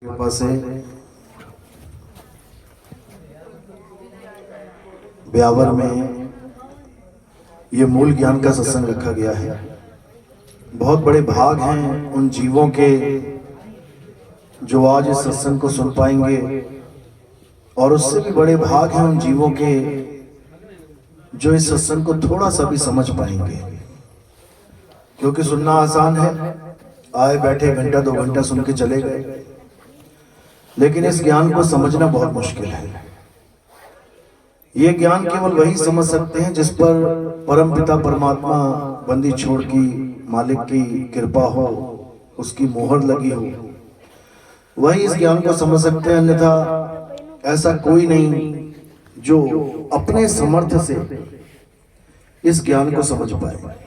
कृपा से ब्यावर में ये मूल ज्ञान का सत्संग रखा गया है। बहुत बड़े भाग हैं उन जीवों के जो आज इस सत्संग को सुन पाएंगे, और उससे भी बड़े भाग हैं उन जीवों के जो इस सत्संग को थोड़ा सा भी समझ पाएंगे। क्योंकि सुनना आसान है, आए बैठे घंटा दो घंटा सुन के चले गए, लेकिन इस ज्ञान को समझना बहुत मुश्किल है। ये ज्ञान केवल वही समझ सकते हैं जिस पर परम पिता परमात्मा बंदी छोड़ की मालिक की कृपा हो, उसकी मोहर लगी हो, वही इस ज्ञान को समझ सकते हैं। अन्यथा ऐसा कोई नहीं जो अपने समर्थ से इस ज्ञान को समझ पाए।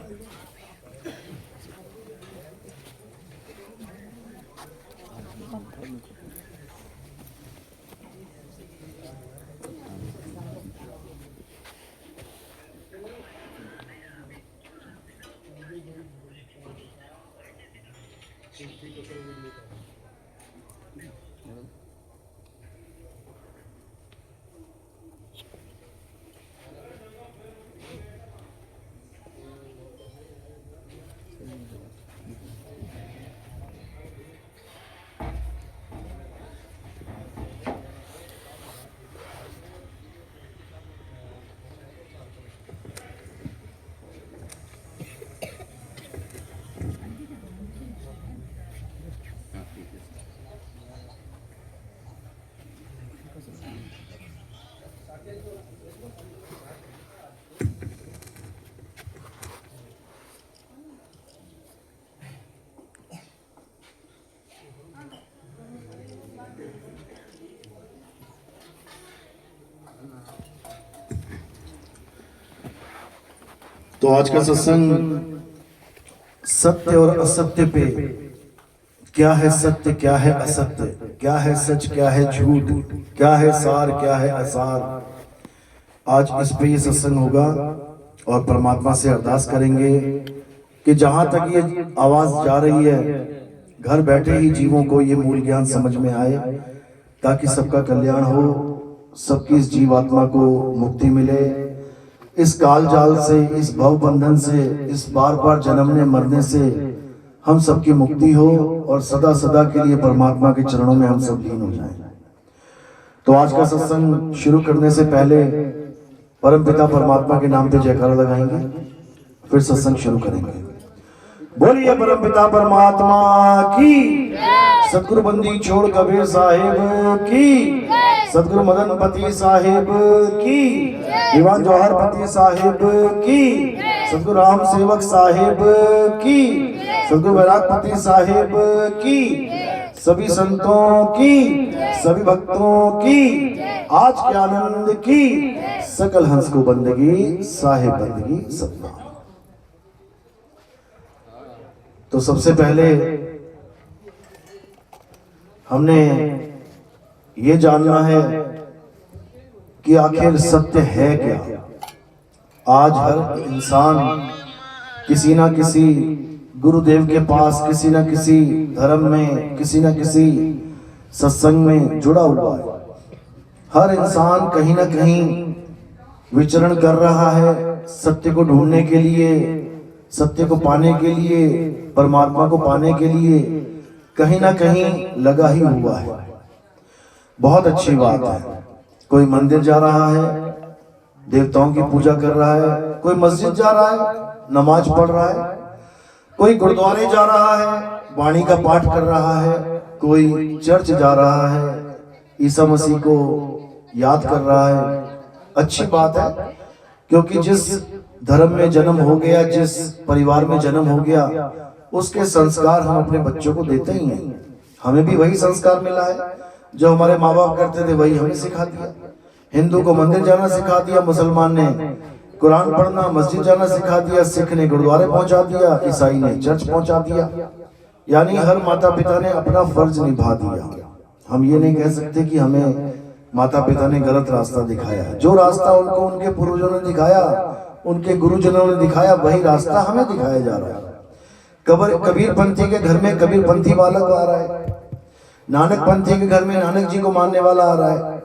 तो आज का सत्संग सत्य और असत्य पे, क्या है सत्य क्या है असत्य, क्या है सच क्या है झूठ, क्या है सार क्या है असार, आज इस पे ये सत्संग होगा। और परमात्मा से अरदास करेंगे कि जहां तक ये आवाज जा रही है, घर बैठे ही जीवों को ये मूल ज्ञान समझ में आए, ताकि सबका कल्याण हो, सबकी इस जीवात्मा को मुक्ति मिले, इस काल जाल से, इस भव बंधन से, इस बार बार जन्मने मरने से हम सबकी मुक्ति हो, और सदा सदा के लिए परमात्मा के चरणों में हम सब लीन हो जाएं। तो आज का सत्संग शुरू करने से पहले परम पिता परमात्मा के नाम पे जयकारा लगाएंगे, फिर सत्संग शुरू करेंगे। बोलिए परम पिता परमात्मा की, सतगुरु बंदी छोड़ कबीर साहिब की, सतगुरु मदनपति साहिब की, दीवान जौहरपति साहिब की, सतगुरु राम सेवक साहिब की, सतगुरु वैरागपति साहिब की, सभी संतों की, सभी भक्तों की, आज के आनंद की, सकल हंस को बंदगी साहिब बंदगी सतना। तो सबसे पहले हमने ये जानना है कि आखिर सत्य है क्या। आज हर इंसान किसी ना किसी गुरुदेव के पास, किसी ना किसी धर्म में, किसी ना किसी सत्संग में जुड़ा हुआ है। हर इंसान कहीं ना कहीं विचरण कर रहा है, सत्य को ढूंढने के लिए, सत्य को पाने के लिए, परमात्मा को पाने के लिए कहीं ना कहीं लगा ही हुआ है। बहुत अच्छी बात है। कोई मंदिर जा रहा है, देवताओं की पूजा कर रहा है, कोई मस्जिद जा रहा है, नमाज पढ़ रहा है, कोई गुरुद्वारे जा रहा है, वाणी का पाठ कर रहा है, कोई चर्च जा रहा है, ईसा मसीह को याद कर रहा है। अच्छी बात है, क्योंकि जिस धर्म में जन्म हो गया, जिस परिवार में जन्म हो गया, उसके संस्कार हम अपने बच्चों को देते ही हैं। हमें भी वही संस्कार मिला है जो हमारे माँ बाप करते थे, वही हमें सिखा दिया। हिंदू को मंदिर जाना सिखा दिया, मुसलमान ने कुरान पढ़ना, मस्जिद जाना सिखा दिया, सिख ने गुरुद्वारे पहुंचा दिया, ईसाई ने चर्च पहुंचा दिया। यानी हर माता पिता ने अपना फर्ज निभा दिया। हम ये नहीं कह सकते कि हमें माता पिता ने गलत रास्ता दिखाया। जो रास्ता उनको उनके पूर्वजों ने दिखाया, उनके गुरुजनों ने दिखाया, वही रास्ता हमें दिखाया जा रहा है। कबीर पंथी के घर में कबीर पंथी बालक आ रहा है, नानक पंथी के घर में नानक जी को मानने वाला आ रहा है,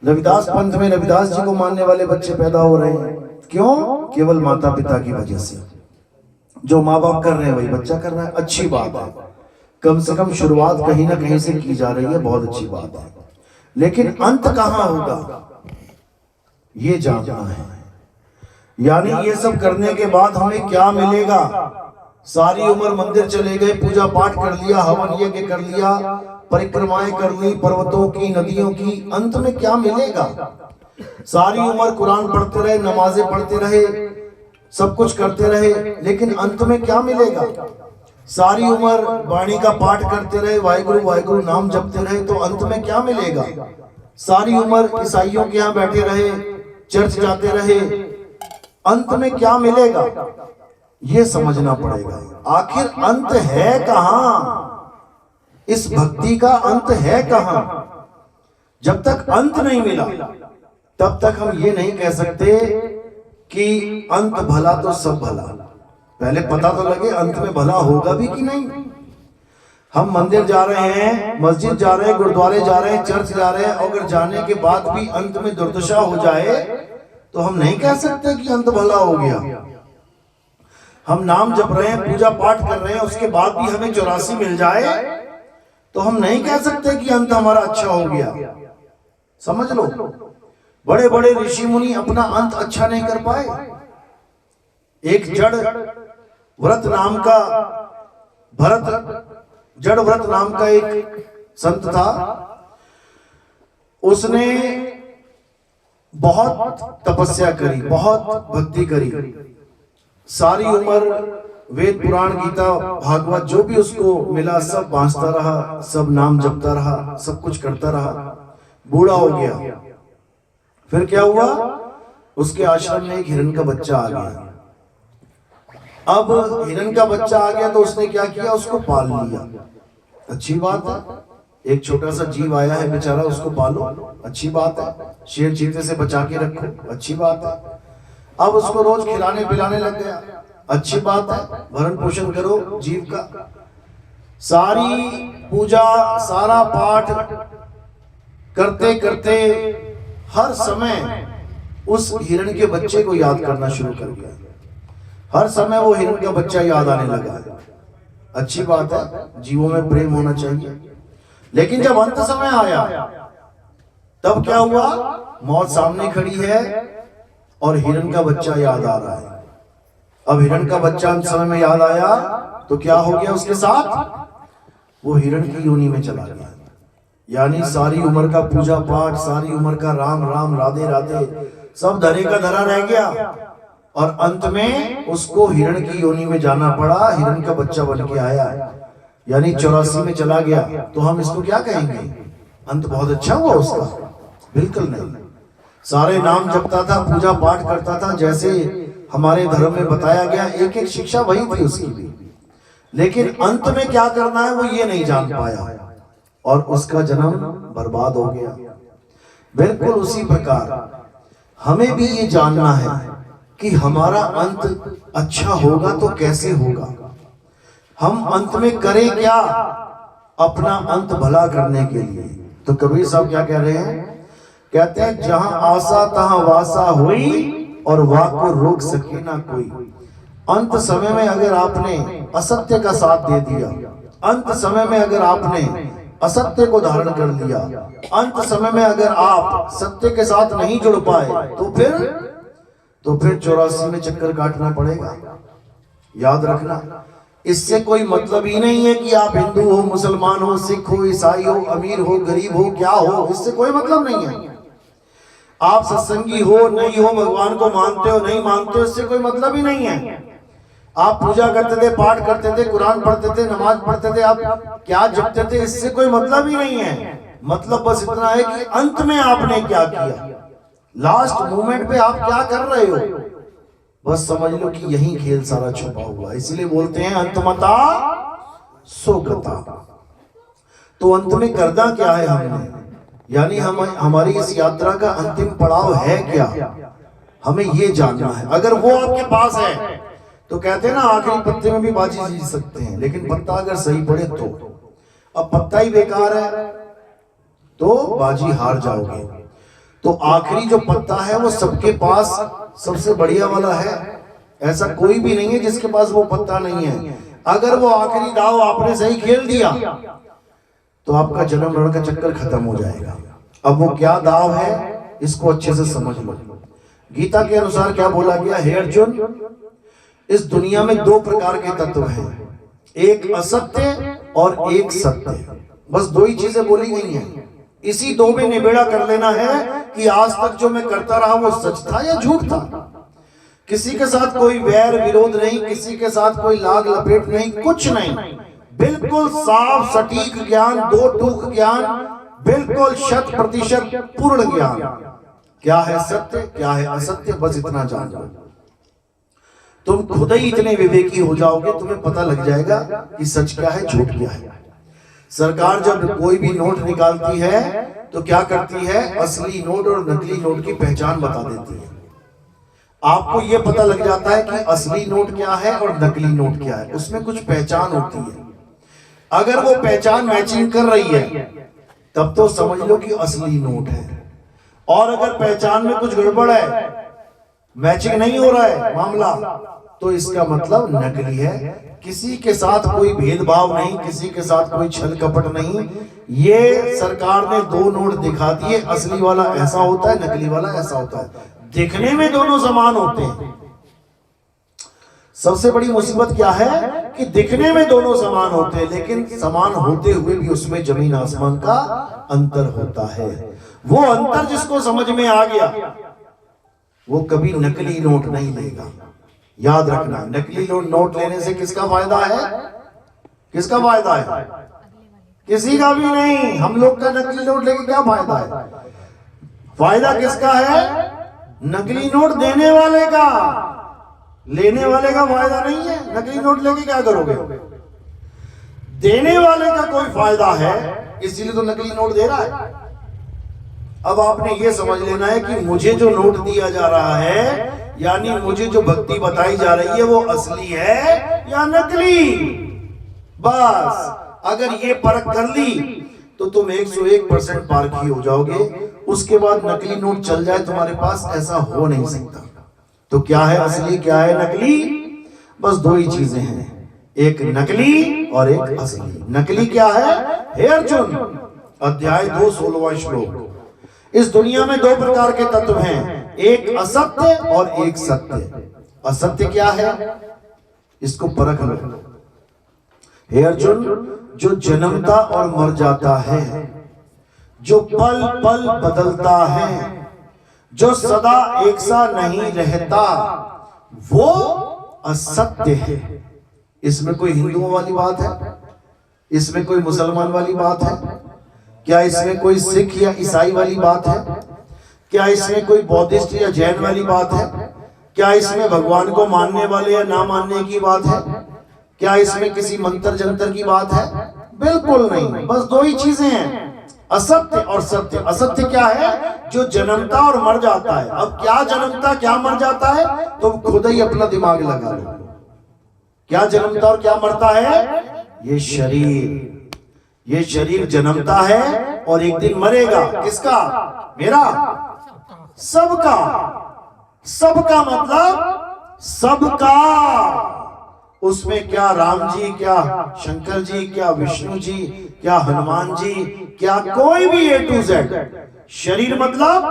रविदास पंथ में रविदास जी को मानने वाले बच्चे पैदा हो रहे हैं। क्यों? केवल माता पिता की वजह से। जो माँ बाप कर रहे हैं वही बच्चा कर रहा है, अच्छी बात है, कम से कम शुरुआत कहीं ना कहीं से की जा रही है, बहुत अच्छी बात है। लेकिन अंत कहाँ होगा ये जानना है। यानी ये सब करने के बाद हमें क्या मिलेगा? सारी उम्र मंदिर चले गए, पूजा पाठ कर लिया, हवन यज्ञ कर लिया, परिक्रमाएं कर ली पर्वतों की, नदियों की, अंत में क्या मिलेगा? सारी उम्र कुरान पढ़ते रहे, नमाजें पढ़ते रहे, सब कुछ करते रहे, लेकिन अंत में क्या मिलेगा? सारी उम्र वाणी का पाठ करते रहे, वाहिगुरु वाहिगुरु नाम जपते रहे, तो अंत में क्या मिलेगा? सारी उम्र ईसाइयों के यहाँ बैठे रहे, चर्च जाते रहे, अंत में क्या मिलेगा? ये समझना पड़ेगा। आखिर अंत है कहां? इस भक्ति का अंत है कहां? जब तक अंत नहीं मिला तब तक हम ये नहीं कह सकते कि अंत भला तो सब भला। पहले पता तो लगे अंत में भला होगा भी कि नहीं। हम मंदिर जा रहे हैं, मस्जिद जा रहे हैं, गुरुद्वारे जा रहे हैं, चर्च जा रहे हैं, अगर जाने के बाद भी अंत में दुर्दशा हो जाए तो हम नहीं कह सकते कि अंत भला हो गया। हम नाम जप रहे हैं, पूजा पाठ कर रहे हैं, उसके बाद भी हमें 84 मिल जाए तो हम नहीं कह सकते कि अंत हमारा अच्छा हो गया। समझ लो, बड़े बड़े ऋषि मुनि अपना अंत अच्छा नहीं कर पाए। एक जड़ व्रत नाम का जड़ व्रत नाम का एक संत था, उसने बहुत तपस्या करी, बहुत भक्ति करी, सारी उम्र वेद पुराण गीता भागवत जो भी उसको मिला सब बांचता रहा, सब नाम जपता रहा, सब कुछ करता रहा, बूढ़ा हो गया। फिर क्या हुआ? उसके आश्रम में एक हिरण का बच्चा आ गया। अब हिरण का बच्चा आ गया तो उसने क्या किया? उसको पाल लिया। अच्छी बात है, एक छोटा सा जीव आया है बेचारा, उसको पालो, अच्छी बात है। शेर चीते से बचा के रखो, अच्छी बात है। अब उसको रोज खिलाने पिलाने लग गया, अच्छी बात है, भरण पोषण करो जीव का। सारी पूजा सारा पाठ करते करते हर समय उस हिरण के बच्चे को याद करना शुरू कर दिया। हर समय वो हिरण का बच्चा याद आने लगा। अच्छी बात है, जीवों में प्रेम होना चाहिए। लेकिन जब अंत समय आया तब क्या हुआ? मौत सामने खड़ी है और हिरण का बच्चा याद आ रहा है। अब हिरण का बच्चा अंत समय में याद आया तो क्या हो गया उसके साथ? वो हिरण की योनि में चला गया। यानी सारी उम्र का पूजा पाठ, सारी उम्र का राम राम राधे राधे सब धरे का धरा रह गया और अंत में उसको हिरण की योनि में जाना पड़ा। हिरण का बच्चा बन के आया, यानी 84 में चला गया। तो हम इसको क्या कहेंगे? अंत बहुत अच्छा हुआ उसका? बिल्कुल नहीं। सारे नाम जपता था, पूजा पाठ करता था, जैसे हमारे धर्म में बताया गया, एक एक शिक्षा वही थी उसकी भी। लेकिन अंत में क्या करना है वो ये नहीं जान पाया और उसका जन्म बर्बाद हो गया। बिल्कुल उसी प्रकार हमें भी ये जानना है कि हमारा अंत अच्छा होगा तो कैसे होगा। हम अंत में करें क्या? अपना अंत भला करने के लिए। तो कबीर साहब क्या कह रहे हैं? कहते हैं जहां आशा तहां वासा हुई और वाक को रोक सके ना कोई। अंत समय में अगर आपने असत्य का साथ दे दिया, अंत समय में अगर आपने असत्य को धारण कर लिया, अंत समय में अगर आप सत्य के साथ नहीं जुड़ पाए तो फिर 84 में चक्कर काटना पड़ेगा। याद रखना, इससे कोई मतलब ही नहीं है कि आप हिंदू हो, मुसलमान हो, सिख हो, ईसाई हो, अमीर हो, गरीब हो, क्या हो, इससे कोई मतलब नहीं है। आप सत्संगी हो नहीं हो, भगवान को मानते हो नहीं मानते हो, इससे कोई मतलब ही नहीं है। आप पूजा करते थे, पाठ करते थे, कुरान पढ़ते थे, नमाज पढ़ते थे, आप क्या जपते थे, इससे कोई मतलब ही नहीं है। मतलब बस इतना है कि अंत में आपने क्या किया, लास्ट मोमेंट पे आप क्या कर रहे हो, बस समझ लो कि यही खेल सारा छुपा हुआ है। इसलिए बोलते हैं अंतमता सो गता। तो अंत में करना क्या है हमने, यानी हमारी इस यात्रा का अंतिम पड़ाव है क्या, हमें ये जानना है। अगर वो आपके पास है तो कहते हैं ना आखिरी पत्ते में भी बाजी जीत सकते हैं, लेकिन पत्ता अगर सही पड़े तो अब पत्ता ही बेकार है तो बाजी हार जाओगे। तो आखिरी जो पत्ता है वो सबके पास सबसे बढ़िया वाला है, ऐसा कोई भी नहीं है जिसके पास वो पत्ता नहीं है। अगर वो आखिरी दाव आपने सही खेल दिया तो आपका जन्म मरण का चक्कर खत्म हो जाएगा। अब वो क्या दाव है इसको अच्छे से समझ लो। गीता के अनुसार क्या बोला गया, हे अर्जुन, इस दुनिया में दो प्रकार के तत्व हैं, एक असत्य और एक सत्य। बस दो ही चीजें बोली गई हैं, इसी दो में निबेड़ा कर लेना है कि आज तक जो मैं करता रहा वो सच था या झूठ था। किसी के साथ कोई वैर विरोध नहीं, किसी के साथ कोई लाग लपेट नहीं, कुछ नहीं, बिल्कुल साफ सटीक ज्ञान, दो टूक ज्ञान, बिल्कुल 100% पूर्ण ज्ञान। क्या है सत्य, क्या है असत्य, बस इतना जान लो। तुम खुद ही इतने विवेकी हो जाओगे, तुम्हें पता लग जाएगा कि सच क्या है, झूठ क्या है। सरकार जब कोई भी नोट निकालती है तो क्या करती है, असली नोट और नकली नोट की पहचान बता देती है। आपको यह पता लग जाता है कि असली नोट क्या है और नकली नोट क्या है, उसमें कुछ पहचान होती है। अगर वो पहचान मैचिंग कर रही है तब तो समझ लो कि असली नोट है, और अगर पहचान में कुछ गड़बड़ है, मैचिंग नहीं हो रहा है मामला, तो इसका मतलब नकली है। किसी के साथ कोई भेदभाव नहीं, किसी के साथ कोई छल कपट नहीं। ये सरकार ने दो नोट दिखा दिए, असली वाला ऐसा होता है, नकली वाला ऐसा होता है, दिखने में दोनों समान होते हैं। सबसे बड़ी मुसीबत क्या है कि दिखने में दोनों समान होते हैं, लेकिन समान होते हुए भी उसमें जमीन आसमान का अंतर होता है। वो अंतर जिसको समझ में आ गया वो कभी नकली नोट नहीं लेगा। याद रखना, नकली नोट लेने से किसका फायदा है, किसका फायदा है, किसी का भी नहीं। हम लोग का नकली नोट लेके क्या फायदा है, फायदा किसका है, नकली नोट देने वाले का, लेने वाले का फायदा नहीं है। नकली नोट लेके क्या करोगे, देने वाले का कोई फायदा है, इसीलिए तो नकली नोट दे रहा है। अब आपने ये समझ लेना है कि मुझे जो नोट दिया जा रहा है, यानी मुझे जो भक्ति बताई जा रही है, वो असली है या नकली। बस अगर ये परख कर ली तो तुम 101% पारखी हो जाओगे। उसके बाद नकली नोट चल जाए तुम्हारे पास, ऐसा हो नहीं सकता। तो क्या है असली, क्या है नकली, बस दो ही चीजें हैं, एक नकली और एक असली। नकली क्या है, हे अर्जुन, अध्याय 2 16वां श्लोक। इस दुनिया में दो प्रकार के तत्व हैं, एक असत्य और एक सत्य। असत्य क्या है, इसको परख लो। हे अर्जुन, जो जन्मता और मर जाता है, जो पल पल बदलता है, जो सदा एक सा नहीं रहता, वो असत्य है। इसमें कोई हिंदुओं वाली बात है, इसमें कोई मुसलमान वाली बात है क्या, इसमें कोई सिख या ईसाई वाली बात है क्या, इसमें कोई बौद्धिस्ट या जैन वाली बात है क्या, इसमें भगवान को मानने वाले या ना मानने की बात है क्या, इसमें किसी मंत्र जंतर की बात है, बिल्कुल नहीं। बस दो ही चीजें हैं, असत्य और सत्य। असत्य क्या है, जो जन्मता और मर जाता है। अब क्या जन्मता क्या मर जाता है, तो खुद ही अपना दिमाग लगा लो। क्या जन्मता और क्या मरता है, ये शरीर। ये शरीर जन्मता है और एक दिन मरेगा। किसका, मेरा, सबका। सबका मतलब सबका। उसमें क्या राम जी, क्या शंकर जी, क्या विष्णु जी, क्या हनुमान जी, क्या कोई भी A to Z। शरीर मतलब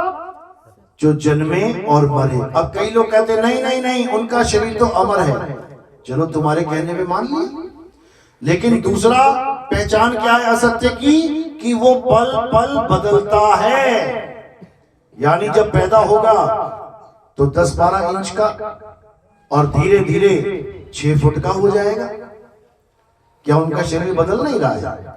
जो जन्मे और मरे। अब कई लोग कहते हैं नहीं नहीं नहीं, उनका शरीर तो अमर है। चलो तुम्हारे कहने पे मान लिए, लेकिन दूसरा पहचान क्या है असत्य की, कि वो पल पल बदलता है। यानी जब पैदा होगा तो 10-12 इंच का और धीरे धीरे 6 फुट का हो जाएगा। क्या उनका शरीर बदल नहीं रहा है,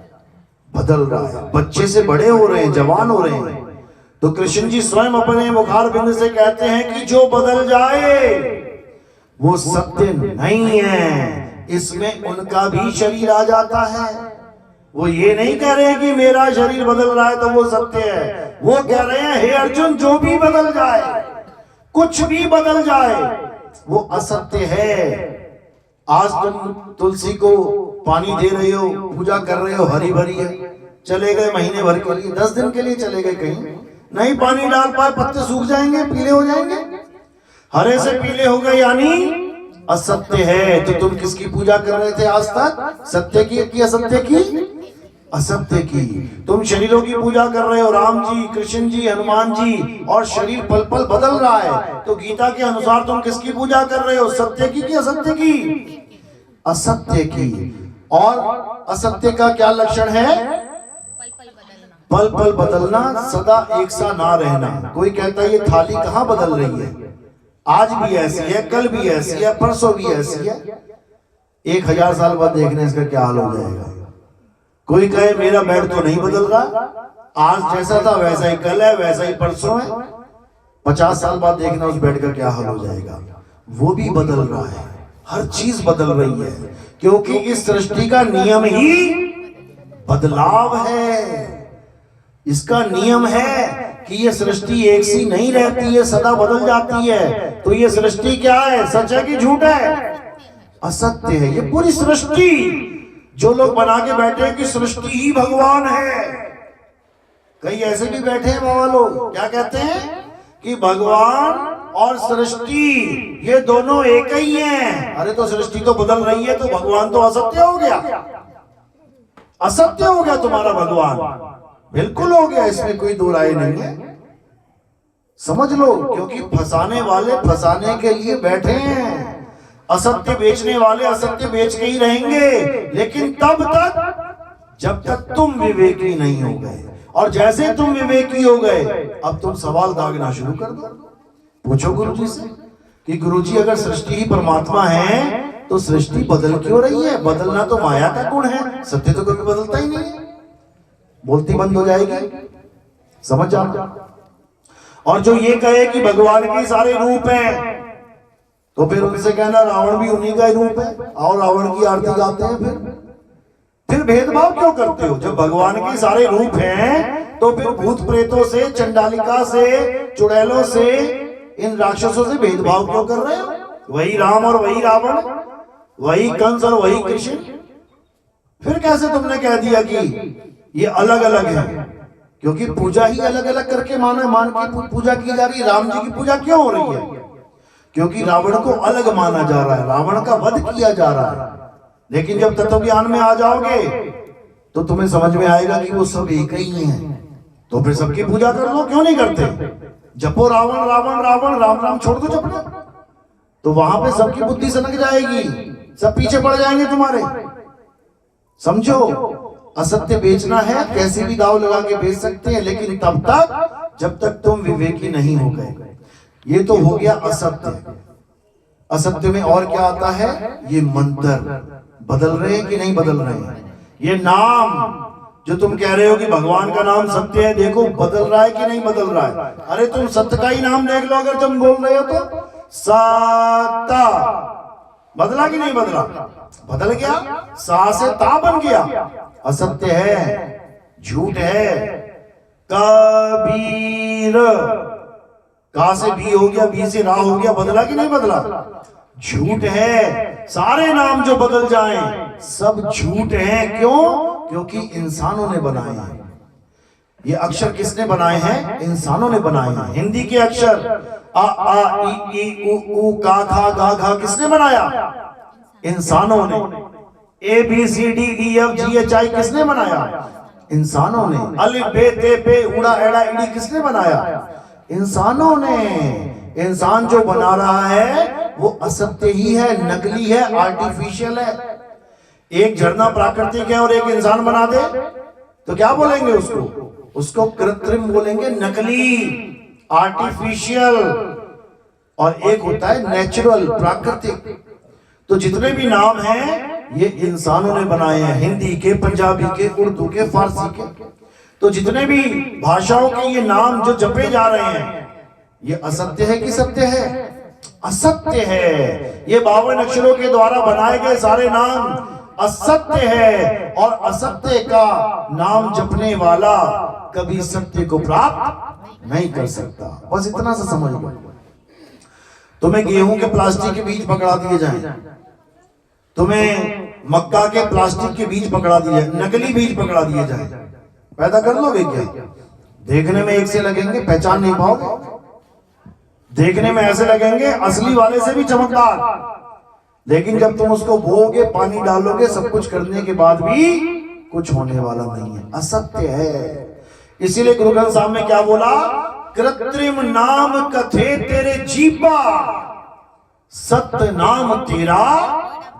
बदल रहा है। बच्चे से बड़े हो रहे हैं, जवान हो रहे हैं। तो कृष्ण जी स्वयं अपने मुखार बिंद से कहते हैं कि जो बदल जाए वो सत्य नहीं है। इसमें उनका भी शरीर आ जाता है। वो ये नहीं कह रहे कि मेरा शरीर बदल रहा है तो वो सत्य है। वो कह रहे हैं हे अर्जुन, जो भी बदल जाए, कुछ भी बदल जाए, वो असत्य है। आज तुम तुलसी को पानी दे रहे हो, पूजा कर रहे हो, हरी भरी है, चले गए महीने भर के लिए, 10 दिन के लिए चले गए, कहीं नहीं पानी डाल पाए, पत्ते सूख जाएंगे, पीले हो जाएंगे। हरे से पीले हो गए यानी असत्य है। तो तुम किसकी पूजा कर रहे थे आज तक? सत्य की असत्य की? असत्य की। तुम शरीरों की पूजा कर रहे हो, राम जी, कृष्ण जी, हनुमान जी, और शरीर पल पल बदल रहा है। तो गीता के अनुसार तुम किसकी पूजा कर रहे हो? सत्य की कि असत्य की? असत्य की। और असत्य का क्या लक्षण है? पल पल बदलना, सदा एक सा ना रहना। कोई कहता है ये थाली कहाँ बदल रही है, आज भी ऐसी है, कल भी ऐसी है, परसों भी ऐसी है, 1000 साल बाद देखने इसका क्या हाल हो जाएगा। कोई कहे मेरा बेड तो नहीं बदल रहा, आज जैसा था वैसा ही कल है, वैसा ही परसों है, 50 साल बाद देखना उस बेड का क्या हाल हो जाएगा। वो भी बदल रहा है, हर चीज बदल रही है, क्योंकि इस सृष्टि का नियम ही बदलाव है। इसका नियम है कि ये सृष्टि एक सी नहीं रहती है, सदा बदल जाती है। तो ये सृष्टि क्या है? सच है कि झूठ है? असत्य है। ये पूरी सृष्टि जो लोग बना के बैठे हैं कि सृष्टि ही भगवान है, कई ऐसे भी बैठे हैं बाबा लोग, क्या कहते हैं कि भगवान और सृष्टि ये दोनों एक ही हैं। अरे तो सृष्टि तो बदल रही है, तो भगवान तो असत्य हो गया, असत्य हो गया तुम्हारा भगवान, बिल्कुल हो गया, इसमें कोई दो राय नहीं है, समझ लो। क्योंकि फंसाने वाले फंसाने के लिए बैठे हैं, असत्य बेचने वाले असत्य बेच के ही रहेंगे, लेकिन तब तक जब तक तुम विवेकी नहीं हो गए। और जैसे तुम विवेकी हो गए, अब तुम सवाल दागना शुरू कर दो। पूछो गुरुजी से कि गुरुजी अगर सृष्टि ही परमात्मा है तो सृष्टि बदल क्यों रही है? बदलना तो माया का गुण है, सत्य तो कभी बदलता ही नहीं है। बोलती बंद हो जाएगी, समझ जाओ। और जो ये कहे कि भगवान के सारे रूप हैं, तो फिर उनसे कहना रावण भी उन्हीं का ही रूप है, और रावण की आरती गाते हैं। फिर भेदभाव क्यों करते हो? जब भगवान के सारे रूप हैं तो फिर भूत प्रेतों से, चंडालिका से, चुड़ैलों से, इन राक्षसों से भेदभाव क्यों कर रहे हो? वही राम और वही रावण, वही कंस और वही कृष्ण। फिर कैसे तुमने कह दिया कि ये अलग अलग है? क्योंकि पूजा ही अलग अलग करके मान की पूजा की जा रही है। राम जी की पूजा क्यों हो रही है? क्योंकि रावण को अलग माना जा रहा है, रावण का वध किया जा रहा है। लेकिन जब तत्व ज्ञान में आ जाओगे तो तुम्हें समझ में आएगा कि वो सब एक ही हैं। तो फिर सबकी पूजा कर लो, क्यों नहीं करते? जपो रावण रावण रावण, राम राम छोड़ दो जपना, तो वहां पे सबकी बुद्धि सनक जाएगी, सब पीछे पड़ जाएंगे तुम्हारे। समझो, असत्य बेचना है, कैसे भी दाव लगा के बेच सकते हैं, लेकिन तब तक जब तक तुम विवेकी नहीं हो गए। ये तो हो गया असत्य। असत्य में और क्या आता है? ये मंत्र बदल रहे हैं कि नहीं बदल रहे हैं? ये नाम जो तुम कह रहे हो कि भगवान का नाम सत्य है, देखो बदल रहा है कि नहीं बदल रहा है? अरे तुम सत्य का ही नाम देख लो, अगर तुम बोल रहे हो तो सत्ता बदला कि नहीं बदला? बदल गया, सा से ता बन गया। असत्य है, झूठ है। कबीर, का से भी हो गया, बी से रा हो गया, बदला कि नहीं बदला? झूठ है। सारे नाम जो बदल जाएं सब झूठ हैं। क्यों? क्योंकि इंसानों ने बनाए हैं। ये अक्षर किसने बनाए हैं? इंसानों ने बनाए हैं। हिंदी के अक्षर आ आ ई ई उ का खा गा घा किसने बनाया? इंसानों ने। A B C D E F G H I किसने बनाया? इंसानों ने। अलिफ बे ते पे उड़ा एड़ा ईडी किसने बनाया? इंसानों ने। इंसान जो बना रहा है वो असत्य ही है, नकली है, आर्टिफिशियल है। एक झरना प्राकृतिक है और एक इंसान बना दे तो क्या बोलेंगे उसको? उसको कृत्रिम बोलेंगे, नकली, आर्टिफिशियल। और एक होता है नेचुरल, प्राकृतिक। तो जितने भी नाम हैं ये इंसानों ने बनाए हैं, हिंदी के, पंजाबी के, उर्दू के, फारसी के। तो जितने भी भाषाओं के ये नाम जो जपे जा रहे हैं, ये असत्य है कि सत्य है? असत्य है। ये 52 अक्षरों के द्वारा बनाए गए सारे नाम असत्य है। और असत्य का नाम जपने वाला कभी सत्य को प्राप्त नहीं कर सकता। बस इतना सा समझ लो। तुम्हें गेहूं के प्लास्टिक के बीज पकड़ा दिए जाएं, तुम्हें मक्का के प्लास्टिक के बीज पकड़ा दिए, नकली बीज पकड़ा दिए जाए, पैदा कर लोगे क्या? देखने में एक से लगेंगे, पहचान नहीं पाओगे। देखने में ऐसे लगेंगे असली वाले से भी चमकदार, लेकिन जब तुम उसको बोओगे, पानी डालोगे, सब कुछ करने के बाद भी कुछ होने वाला नहीं है, असत्य है। इसीलिए गुरु ग्रंथ साहब में क्या बोला? कृत्रिम नाम कथे तेरे जीवा, सत्य नाम तेरा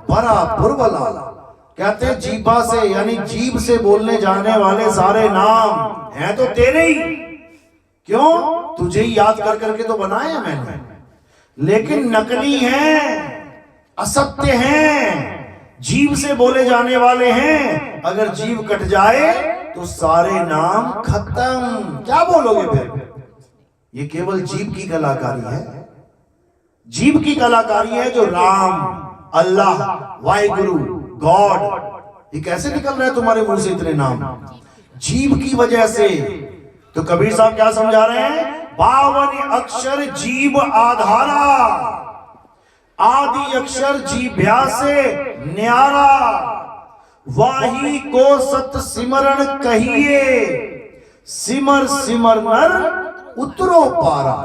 बड़ा पुरवला। कहते जीवा से यानी जीभ से बोलने जाने वाले सारे नाम हैं तो तेरे ही। क्यों? तुझे ही याद कर करके तो बनाए हैं मैंने, लेकिन नकली हैं, असत्य हैं, जीभ से बोले जाने वाले हैं। अगर जीभ कट जाए तो सारे नाम खत्म। क्या बोलोगे फिर? ये केवल जीभ की कलाकारी है, जीभ की कलाकारी है। जो राम, अल्लाह, वाहिगुरु, गॉड, ये कैसे निकल रहे हैं तुम्हारे मुंह से इतने नाम? जीभ की वजह से। तो कबीर साहब क्या समझा रहे हैं? 52 अक्षर जीव आधारा, आदि अक्षर जीभ्या से न्यारा, वाही को सत सिमरण कहिए, सिमर सिमर नर उतरो पारा।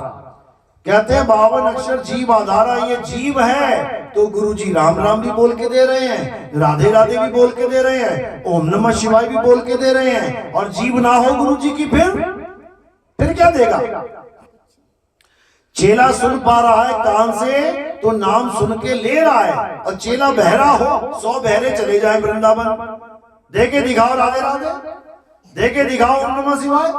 कहते हैं 52 अक्षर जीव आधारा, ये जीव है तो गुरु जी राम राम भी बोल के दे रहे हैं, राधे राधे भी बोल के दे रहे हैं, ओम नमः शिवाय भी बोल के दे रहे हैं। और जीव ना हो गुरु जी की, फिर क्या देगा? चेला सुन पा रहा है कान से तो नाम सुन के ले रहा है, और चेला बहरा हो, 100 बहरे चले जाए वृंदावन, देके दिखाओ राधे राधे, देके दिखाओ ओम नमः शिवाय।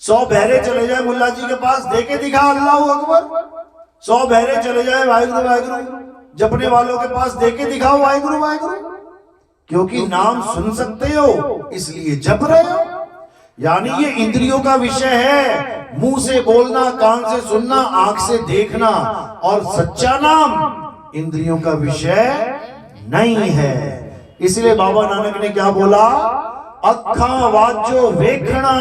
100 बहरे चले जाए मुल्ला जी के पास, देके दिखाओ अल्लाहू अकबर। 100 बहरे चले जाए वाहिगुरु वाहिगुरु जपने वालों के पास, देके दिखाओ वाहिगुरु वाहिगुरु। क्योंकि नाम सुन सकते हो इसलिए जप रहे हो। यानी ये इंद्रियों का विषय है, मुंह से बोलना, कान से सुनना, आंख से देखना, और सच्चा नाम इंद्रियों का विषय नहीं है। इसलिए बाबा नानक ने क्या बोला? अखा वाजो वेखना,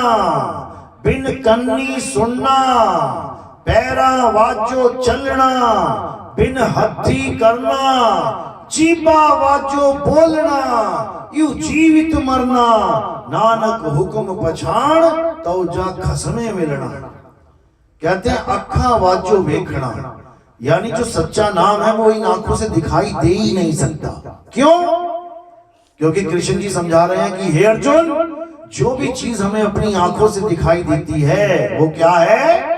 बिन कन्नी सुनना, पैरा वाजो चलना, बिन हथी करना, जीवा वाजो बोलना, यू जीवित मरना, नानक हुक्म पछाण तो जा खसमे मिलना। कहते हैं अखा वाजो वेखना, यानी जो सच्चा नाम है वो इन आंखों से दिखाई दे ही नहीं सकता। क्यों? क्योंकि कृष्ण जी समझा रहे हैं कि हे अर्जुन, जो भी चीज हमें अपनी आंखों से दिखाई देती है वो क्या है?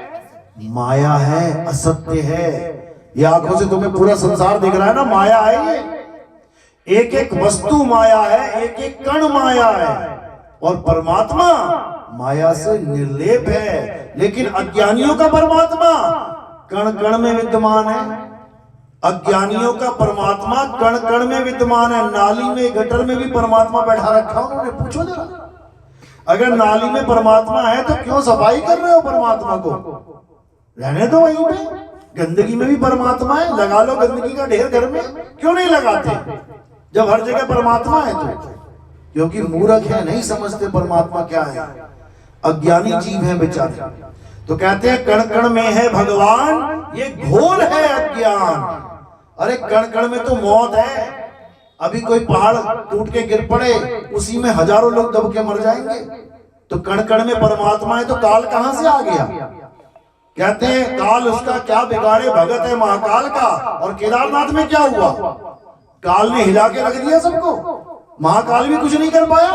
माया है, असत्य है। ये आंखों से तुम्हें पूरा संसार दिख रहा है ना, माया है। ये एक एक वस्तु माया है, एक एक कण माया है, और परमात्मा माया से निर्लेप है। लेकिन अज्ञानियों का परमात्मा कण कण में विद्यमान है। अज्ञानियों का परमात्मा कण कण में विद्यमान है। नाली में, गटर में भी परमात्मा बैठा रखा उन्होंने। पूछो जरा, अगर नाली में परमात्मा है तो क्यों सफाई कर रहे हो परमात्मा को? रहने दो वहीं पे। गंदगी में भी परमात्मा है, लगा लो गंदगी का ढेर घर में। क्यों नहीं लगाते जब हर जगह परमात्मा है तो? क्योंकि मूर्ख है, नहीं समझते परमात्मा क्या है, अज्ञानी जीव है बेचारे। तो कहते हैं कण कण में है भगवान, ये घोर है अज्ञान। अरे कण कण में तो मौत है। अभी कोई पहाड़ टूट के गिर पड़े, उसी में हजारों लोग दब के मर जाएंगे। तो कण कण में परमात्मा है तो काल कहां से आ गया? कहते हैं काल उसका क्या बिगाड़े, भगत है महाकाल का। और केदारनाथ में क्या हुआ? काल ने हिला के रख दिया सबको, महाकाल भी कुछ नहीं कर पाया।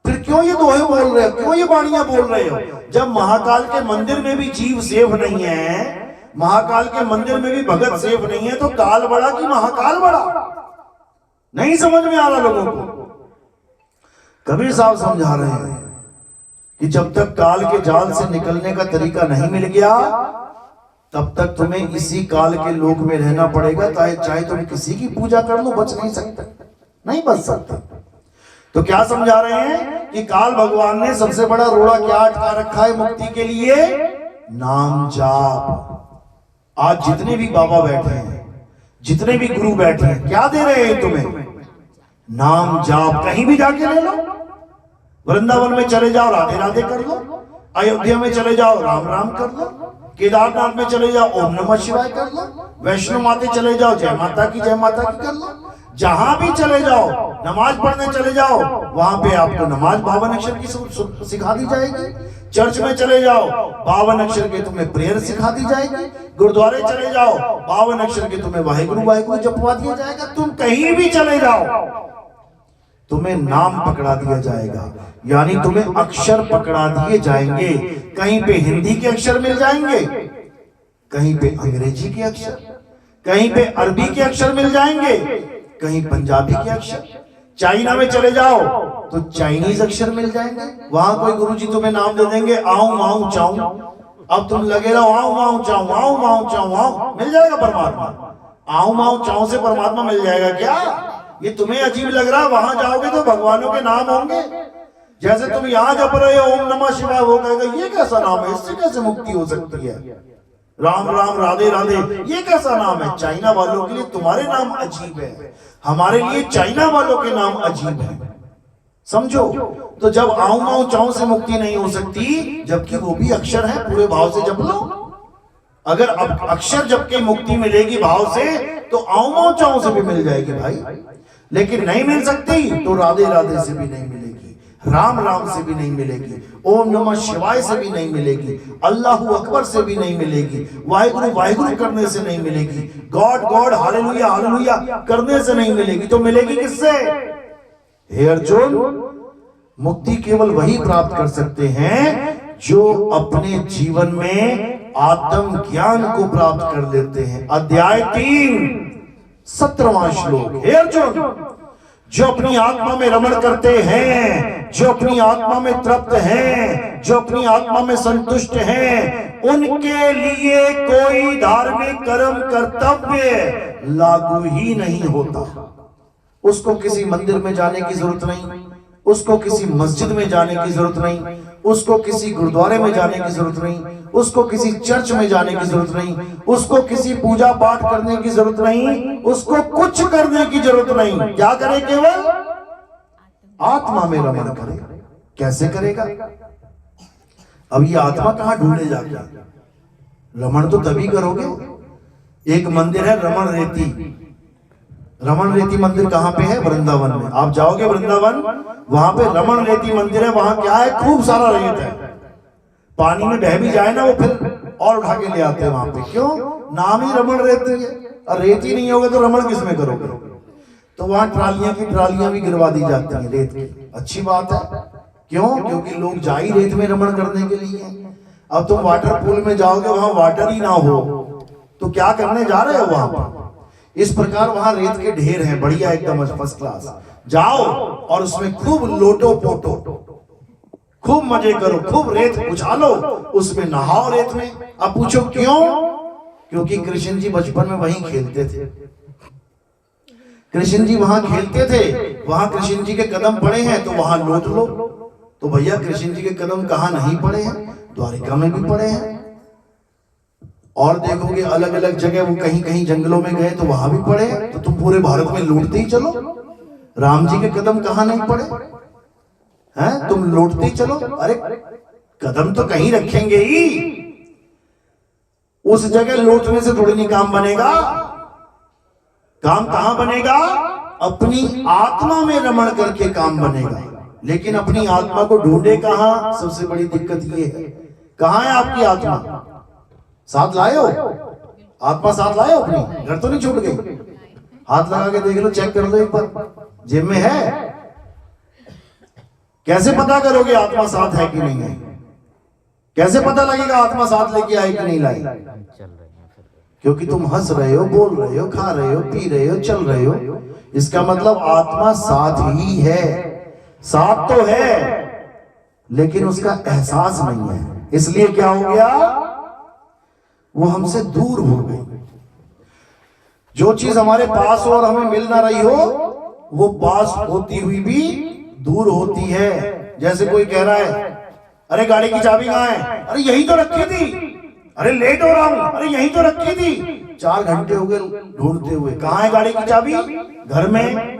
फिर क्यों ये दोहे बोल रहे हो, क्यों ये वाणियां बोल रहे हो? जब महाकाल के मंदिर में भी जीव सेफ नहीं है, महाकाल के मंदिर में भी भगत सेफ नहीं है, तो काल बड़ा कि महाकाल बड़ा? नहीं समझ में आ रहा लोगों को। कबीर साहब समझा रहे हैं कि जब तक काल के जाल से निकलने का तरीका नहीं मिल गया, तब तक तुम्हें इसी काल के लोक में रहना पड़ेगा। चाहे तुम किसी की पूजा कर लो, बच नहीं सकते, नहीं बच सकते। तो क्या समझा रहे हैं कि काल भगवान ने सबसे बड़ा रोड़ा क्या अटका रखा है मुक्ति के लिए? नाम जाप। आज जितने भी बाबा बैठे हैं, जितने भी गुरु बैठे हैं, क्या दे रहे हैं तुम्हें? नाम जाप। कहीं भी जाके ले लो, वृंदावन में चले जाओ राधे राधे कर लो, अयोध्या में चले जाओ राम राम कर लो, केदारनाथ में चले जाओ ओम नमः शिवाय कर लो, वैष्णो माते चले जाओ जय माता की कर लो, जहां भी चले जाओ, नमाज पढ़ने चले जाओ, वहां पे आपको नमाज 52 अक्षर की सिखा दी जाएगी। चर्च में चले जाओ, 52 अक्षर के तुम्हें प्रेयर सिखा दी जाएगी। गुरुद्वारे चले जाओ, 52 अक्षर के तुम्हें वाहिगुरु वाहिगुरु जपवा दिया जाएगा। तुम कहीं भी चले जाओ, तुम्हें नाम पकड़ा दिया जाएगा, यानी तुम्हें अक्षर पकड़ा दिए जाएंगे। कहीं पे हिंदी के अक्षर मिल जाएंगे, कहीं पे अंग्रेजी के अक्षर, कहीं पे अरबी के अक्षर मिल जाएंगे, कहीं पंजाबी के अक्षर। चाइना में चले जाओ तो चाइनीज अक्षर मिल जाएंगे। वहां कोई गुरुजी तुम्हें नाम दे देंगे, आऊं माऊं चाऊं। अब तुम लगे रहो आऊं माऊं चाऊं, आऊं माऊं चाऊं, आऊं, मिल जाएगा परमात्मा। आऊं माऊं चाऊं से परमात्मा मिल जाएगा क्या? ये तुम्हें अजीब लग रहा है। वहां जाओगे तो भगवानों के नाम होंगे। जैसे तुम यहाँ जप रहे हो ओम नमः शिवाय, वो कहेगा ये कैसा नाम है, इससे कैसे मुक्ति हो सकती है? राम राम राधे राधे, ये कैसा नाम है? चाइना वालों के लिए तुम्हारे नाम अजीब है, हमारे लिए चाइना वालों के नाम अजीब है। समझो? तो जब आऊं माऊं चाऊं से मुक्ति नहीं हो सकती, जबकि वो भी अक्षर है, पूरे भाव से जप लो। अगर अब अक्षर जप के मुक्ति मिलेगी भाव से, तो आऊं माऊं चाऊं से भी मिल जाएगी भाई। लेकिन नहीं मिल सकती तो राधे राधे से भी नहीं मिलेगी, राम राम से भी नहीं मिलेगी, ओम नमः शिवाय से भी नहीं मिलेगी, अल्लाहू अकबर से भी नहीं मिलेगी, वाहिगुरु वाहिगुरु करने से नहीं मिलेगी, गॉड गॉड हालेलुया हालेलुया करने से नहीं मिलेगी। तो मिलेगी किससे? हे अर्जुन, मुक्ति केवल वही प्राप्त कर सकते हैं जो अपने जीवन में आत्म ज्ञान को प्राप्त कर लेते हैं। अध्याय 3 17वां श्लोक। हे अर्जुन, जो अपनी आत्मा में रमण करते हैं, जो अपनी आत्मा में तृप्त हैं, जो अपनी आत्मा में संतुष्ट हैं, उनके लिए कोई धार्मिक कर्म कर्तव्य लागू ही नहीं होता। उसको किसी मंदिर में जाने की जरूरत नहीं, उसको किसी मस्जिद में जाने की जरूरत नहीं, उसको किसी गुरुद्वारे में जाने की जरूरत नहीं, उसको किसी चर्च में जाने की जरूरत नहीं, उसको किसी पूजा पाठ करने की जरूरत नहीं, उसको कुछ करने की जरूरत नहीं। क्या करे? केवल आत्मा में रमण करे। कैसे करेगा? अब ये आत्मा कहां ढूंढे जाके? रमण तो तभी करोगे। एक मंदिर है रमण रेती, रमण रेती मंदिर कहां पे है? वृंदावन में। आप जाओगे वृंदावन, वहां पे रमण रेती मंदिर है। वहां क्या है? खूब सारा रेत है। पानी में बह भी जाए ना, वो फिर और उठा के ले आते हैं वहां पे। क्यों? नाम ही रमण रेती है। और रेती नहीं होगा तो रमण किस में करोगे? तो वहां ट्रालियां की ट्रालियां भी गिरवा दी जाती हैं रेत की। अच्छी बात है। क्यों? क्योंकि लोग जा ही रेत में रमण करने के लिए। अब तुम वाटर पूल में जाओगे, वहां वाटर ही ना हो तो क्या करने जा रहे हो वहां पर? इस प्रकार वहां रेत के ढेर हैं, बढ़िया एकदम फर्स्ट क्लास। जाओ और उसमें खूब लोटो पोटो, खूब मजे करो, खूब रेत उछालो, उसमें नहाओ रेत में। अब पूछो क्यों? क्योंकि कृष्ण जी बचपन में वहीं खेलते थे। कृष्ण जी वहां खेलते थे, वहां कृष्ण जी के कदम पड़े हैं तो वहां लौट लो। तो भैया कृष्ण जी के कदम कहां नहीं पड़े हैं? द्वारिका में भी पड़े हैं। और देखोगे अलग अलग जगह, वो कहीं कहीं जंगलों में गए तो वहां भी पड़े हैं। तो तुम पूरे भारत में लूटते ही चलो। राम जी के कदम कहां नहीं पड़े हैं? तुम लूटते ही चलो। अरे कदम तो कहीं रखेंगे ही। उस जगह लूटने से थोड़ी नहीं काम बनेगा। काम कहां बनेगा? अपनी आत्मा में रमण करके काम बनेगा। लेकिन अपनी आत्मा को ढूंढे कहां? सबसे बड़ी दिक्कत ये है। कहां है आपकी आत्मा? साथ लाए हो? आत्मा साथ लाए हो अपनी? घर तो नहीं छूट गई? हाथ लगा के देख लो, चेक कर लो एक बार, जेब में है? कैसे पता करोगे आत्मा साथ है कि नहीं है? कैसे पता लगेगा आत्मा साथ लेके आई कि नहीं लाई? क्योंकि तुम हंस रहे हो, बोल रहे हो, खा रहे हो, पी रहे हो, चल रहे हो। इसका मतलब आत्मा साथ ही है। साथ तो है लेकिन उसका एहसास नहीं है। इसलिए क्या हो गया? वो हमसे दूर हो गई। जो चीज हमारे पास हो और हमें मिल ना रही हो, वो पास होती हुई भी दूर होती है। जैसे कोई कह रहा है, अरे गाड़ी की चाबी कहां है? अरे यही तो रखी थी। अरे लेट हो रहा हूं। अरे यही तो रखी थी। 4 घंटे हो गए ढूंढते हुए। कहां है गाड़ी की चाबी? घर में।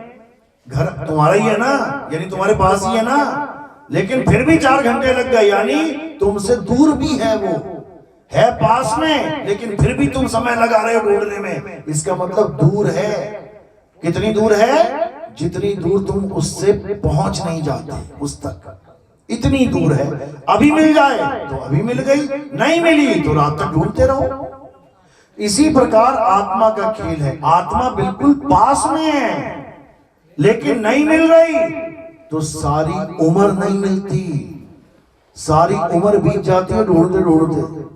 घर तुम्हारा ही है ना, यानी तुम्हारे पास ही है ना। लेकिन फिर भी 4 घंटे लग गए, यानी तुमसे दूर भी है। वो है पास में, लेकिन फिर भी तुम समय लगा रहे हो ढूंढने में। इसका मतलब दूर है। कितनी दूर है? जितनी दूर तुम उससे पहुंच नहीं जाते उस तक, इतनी दूर है। अभी मिल जाए तो अभी मिल गई, नहीं मिली तो रात तक ढूंढते रहो। इसी प्रकार आत्मा का खेल है। आत्मा बिल्कुल पास में है लेकिन नहीं मिल रही तो सारी उम्र नहीं मिलती, सारी उम्र बीत जाती है ढूंढते ढूंढते।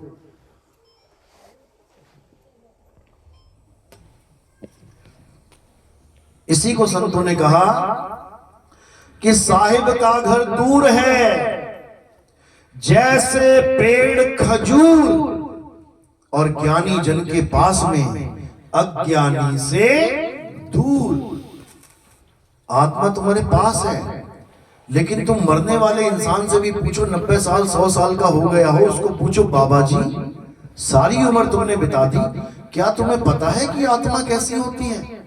इसी को संतों ने कहा कि साहिब का घर दूर है जैसे पेड़ खजूर, और ज्ञानी जन के पास में अज्ञानी से दूर। आत्मा तुम्हारे पास है लेकिन तुम मरने वाले इंसान से भी पूछो, 90 साल 100 साल का हो गया हो, उसको पूछो बाबा जी सारी उम्र तुमने बिता दी, क्या तुम्हें पता है कि आत्मा कैसी होती है?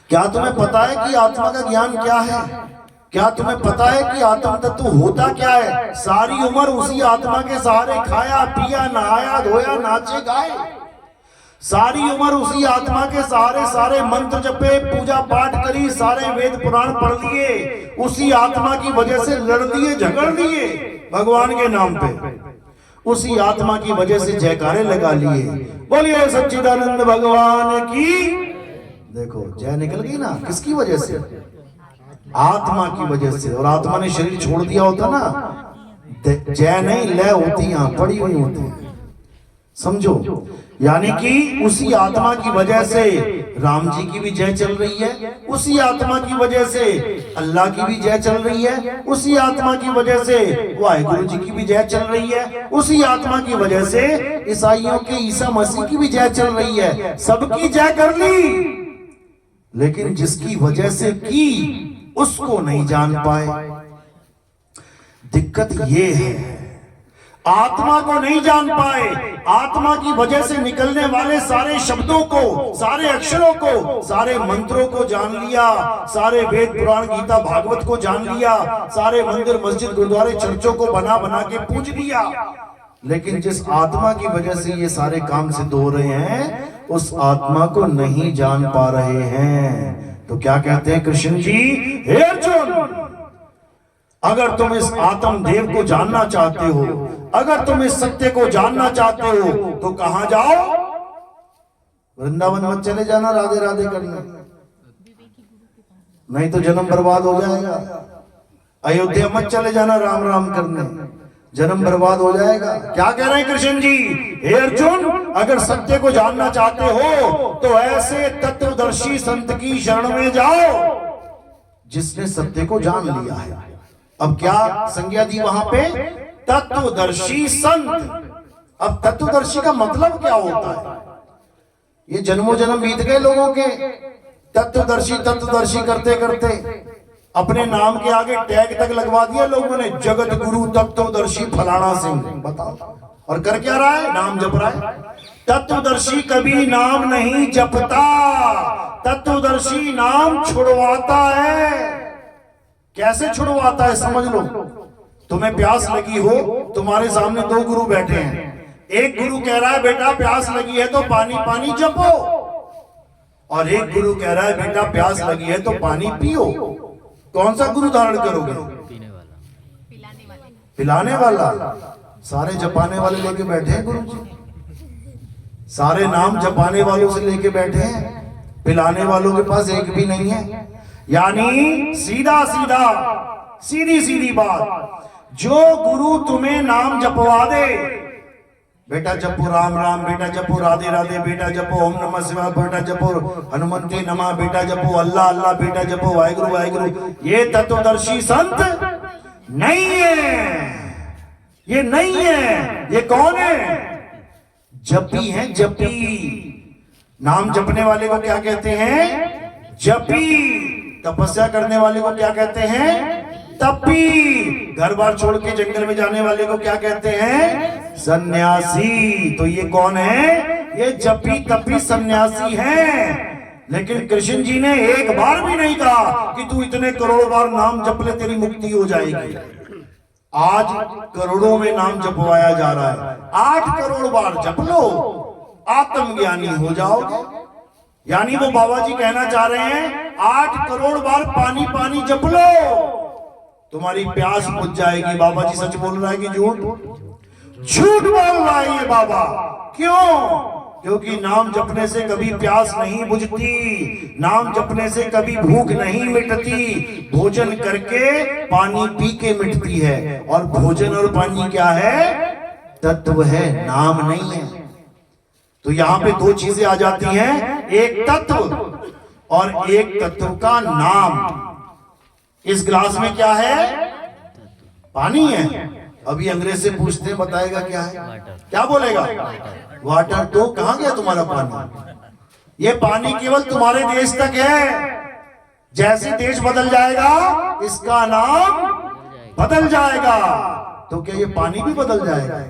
क्या तुम्हें पता है कि आत्मा का ज्ञान क्या है? क्या तुम्हें पता है कि आत्म तत्व होता क्या है? सारी उम्र उसी आत्मा के सहारे खाया पिया नहाया धोया नाचे गाए, सारी उम्र उसी आत्मा के सहारे सारे मंत्र जपे पूजा पाठ करी, सारे वेद पुराण पढ़ लिए, उसी आत्मा की वजह से लड़ लिए झगड़ लिए भगवान के नाम पे, उसी आत्मा की वजह से जयकारे लगा लिए, बोलिए सच्चिदानंद भगवान की। देखो जय निकल गई ना, किसकी वजह से? आत्मा की वजह से। और आत्मा ने शरीर छोड़ दिया होता ना, जय नहीं लय होती, यहां पड़ी हुई होती, समझो। यानी कि उसी आत्मा की वजह से राम जी की भी जय चल रही है, उसी आत्मा की वजह से अल्लाह की भी जय चल रही है, उसी आत्मा की वजह से वाहिगुरु जी की भी जय चल रही है, उसी आत्मा की वजह से ईसाइयों के ईसा मसीह की भी जय चल रही है। सबकी जय कर ली लेकिन जिसकी वजह से की उसको नहीं जान पाए। दिक्कत ये है, आत्मा को नहीं जान पाए। आत्मा की वजह से निकलने वाले सारे शब्दों को, सारे अक्षरों को, सारे मंत्रों को जान लिया, सारे वेद पुराण गीता भागवत को जान लिया, सारे मंदिर मस्जिद गुरुद्वारे चर्चों को बना बना के पूज लिया, लेकिन जिस आत्मा की वजह से ये सारे काम सिद्ध हो रहे हैं उस आत्मा को नहीं जान पा रहे हैं। तो क्या कहते हैं कृष्ण जी? हे अर्जुन, अगर तुम इस आत्म देव को जानना चाहते हो, अगर तुम इस सत्य को जानना चाहते हो तो कहां जाओ? वृंदावन मत चले जाना राधे राधे करने, नहीं तो जन्म बर्बाद हो जाएगा। अयोध्या मत चले जाना राम राम करने, जन्म बर्बाद हो जाएगा। क्या कह रहे हैं कृष्ण जी? हे अर्जुन, अगर सत्य को जानना चाहते हो तो ऐसे तत्वदर्शी संत की शरण में जाओ जिसने सत्य को जान लिया है। अब क्या संज्ञा दी वहां पे? तत्वदर्शी संत। अब तत्वदर्शी का मतलब क्या होता है? ये जन्मों जन्म बीत गए लोगों के, तत्वदर्शी तत्वदर्शी करते करते अपने नाम के आगे टैग तक लगवा दिया लोगों ने, जगत गुरु तत्वदर्शी फलाना सिंह। बताओ, और कर क्या रहा है? नाम जप रहा है। तत्वदर्शी कभी नाम नहीं जपता, तत्वदर्शी नाम छुड़वाता है। कैसे छुड़वाता है समझ लो। तुम्हें प्यास लगी हो, तुम्हारे सामने दो गुरु बैठे हैं, एक गुरु कह रहा है बेटा प्यास लगी है तो पानी पानी जपो, और एक गुरु कह रहा है बेटा प्यास लगी है तो पानी पियो। कौन सा गुरु धारण करोगे? पिलाने वाला। सारे जपाने वाले लेके बैठे हैं गुरु जी, सारे नाम जपाने वालों से लेके बैठे हैं, पिलाने वालों के पास एक भी नहीं है। यानी सीधा सीधा सीधी सीधी बात, जो गुरु तुम्हें नाम जपवा दे, बेटा जपो राम राम, बेटा जपो राधे राधे, बेटा जपो ओम नमः शिवाय, बेटा जपो हनुमंते नमः, बेटा जपो अल्लाह अल्लाह, बेटा जपो वाहिगुरु वाहिगुरु, ये तत्वदर्शी संत नहीं है, ये नहीं है। ये कौन है? जपी है, जपी। नाम जपने वाले को क्या कहते हैं? जपी। तपस्या करने वाले को क्या कहते हैं? तपी। घर बार छोड़ के जंगल में जाने वाले को क्या कहते हैं? सन्यासी। तो ये कौन है? ये जपी तपी सन्यासी है। लेकिन कृष्ण जी ने एक बार भी नहीं कहा कि तू इतने करोड़ बार नाम जप ले तेरी मुक्ति हो जाएगी। आज करोड़ों में नाम जपवाया जा रहा है, 8 करोड़ बार जप लो, आत्मज्ञानी हो जाओगे। यानी वो बाबा जी कहना चाह रहे हैं 8 करोड़ बार पानी पानी जप लो, तुम्हारी प्यास बुझ जाएगी। बाबा जी सच बोल रहा है कि झूठ? झूठ बोल रहा है ये बाबा। क्यों? क्योंकि नाम जपने से कभी प्यास नहीं बुझती, नाम जपने से कभी भूख नहीं मिटती, भोजन करके पानी पी के मिटती है। और भोजन और पानी क्या है? तत्व है, नाम नहीं है। तो यहां पे 2 चीजें आ जाती हैं, एक तत्व और एक तत्व का नाम। इस गिलास में क्या है? पानी है। अभी अंग्रेज से पूछते हैं, बताएगा क्या है? क्या बोलेगा? वाटर। तो कहां गया तुम्हारा पानी? ये पानी केवल तुम्हारे देश तक है। जैसे देश बदल जाएगा इसका नाम बदल जाएगा। तो क्या ये पानी भी बदल जाएगा?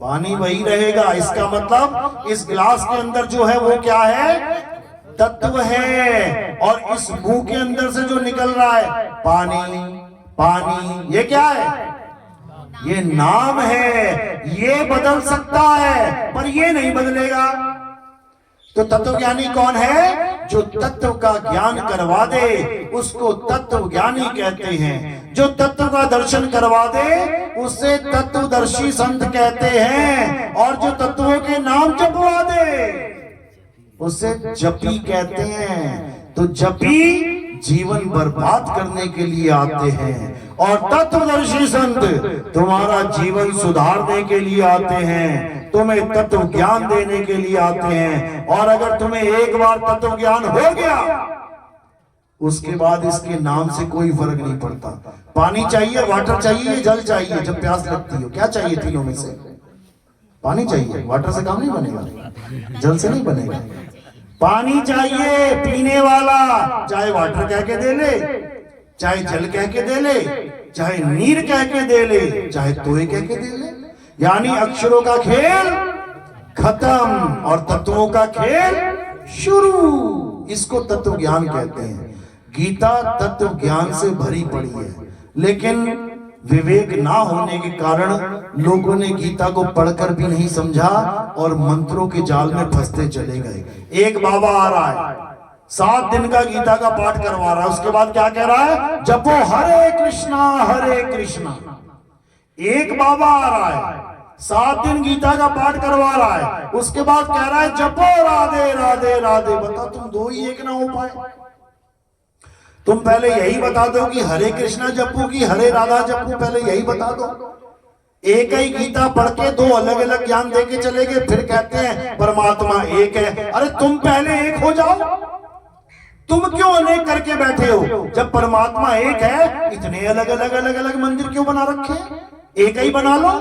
पानी वही रहेगा। इसका मतलब इस गिलास के अंदर जो है वो क्या है? तत्व है। और इस मुंह के अंदर से जो निकल रहा है पानी, पानी, ये क्या है? ये नाम है। ये बदल सकता है पर ये नहीं बदलेगा। तो तत्वज्ञानी कौन है? जो तत्व का ज्ञान करवा दे उसको तत्व ज्ञानी कहते हैं। जो तत्व का दर्शन करवा दे उसे तत्वदर्शी संत कहते हैं। और जो तत्वों के नाम जपवा दे उसे जपी कहते हैं। तो जपी जीवन बर्बाद करने के लिए आते हैं और तत्वदर्शी संत तुम्हारा जीवन सुधारने के लिए आते हैं, तुम्हें तत्व ज्ञान देने के लिए आते हैं। और अगर तुम्हें एक बार तत्व ज्ञान हो गया उसके बाद इसके नाम से कोई फर्क नहीं पड़ता। पानी चाहिए, वाटर चाहिए, जल चाहिए। जब प्यास लगती हो क्या चाहिए? तीनों में से पानी चाहिए। वाटर से काम नहीं बनेगा, जल से नहीं बनेगा। पानी चाहिए पीने वाला, चाहे वाटर कह के दे ले, चाहे जल कह के दे ले, चाहे नीर कह के दे ले, चाहे तोय कह के दे ले। यानी अक्षरों का खेल खत्म और तत्वों का खेल शुरू। इसको तत्व ज्ञान कहते हैं। गीता तत्व ज्ञान से भरी पड़ी है, लेकिन विवेक ना होने के कारण लोगों ने गीता को पढ़कर भी नहीं समझा और मंत्रों के जाल में फंसते चले गए। एक बाबा आ रहा है, 7 दिन का गीता का पाठ करवा रहा है। उसके बाद क्या कह रहा है? जपो हरे कृष्णा हरे कृष्णा। एक बाबा आ रहा है, 7 दिन गीता का पाठ करवा रहा है। उसके बाद कह रहा है जपो राधे राधे राधे। बता, तुम दो ही एक ना हो पाए? तुम पहले यही बता दो कि हरे कृष्णा जपू की हरे राधा जपू, पहले यही बता दो। एक ही गीता पढ़ के 2 अलग अलग ज्ञान दे के चले गए, फिर कहते हैं परमात्मा एक है। अरे तुम पहले एक हो जाओ, तुम क्यों अनेक करके बैठे हो? जब परमात्मा एक है इतने अलग अलग अलग अलग मंदिर क्यों बना रखे? एक ही बना लो,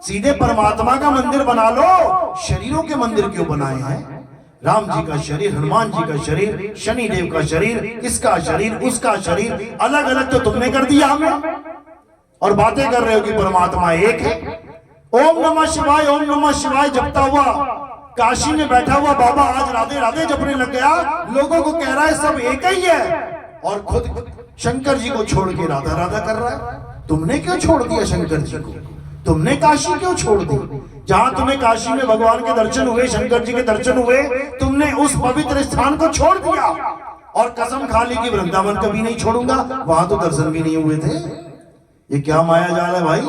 सीधे परमात्मा का मंदिर बना लो। शरीरों के मंदिर क्यों बनाए हैं? राम जी का शरीर, हनुमान जी का शरीर, शनि देव का शरीर, इसका शरीर, उसका शरीर, अलग अलग तो तुमने कर दिया हमें। और बातें कर रहे हो कि परमात्मा एक है। ओम नमः शिवाय, ओम नमः शिवाय जपता हुआ काशी में बैठा हुआ बाबा आज राधे राधे जपने लग गया। लोगों को कह रहा है सब एक ही है और खुद शंकर जी को छोड़ के राधा राधा कर रहा है। तुमने क्यों छोड़ दिया शंकर जी को? तुमने काशी क्यों छोड़ दी? जहां तुम्हें काशी में भगवान के दर्शन हुए, शंकर जी के दर्शन हुए, तुमने उस पवित्र स्थान को छोड़ दिया और कसम खा ली कि वृंदावन कभी नहीं छोड़ूंगा। वहां तो दर्शन भी नहीं हुए थे। ये क्या माया जाल है भाई?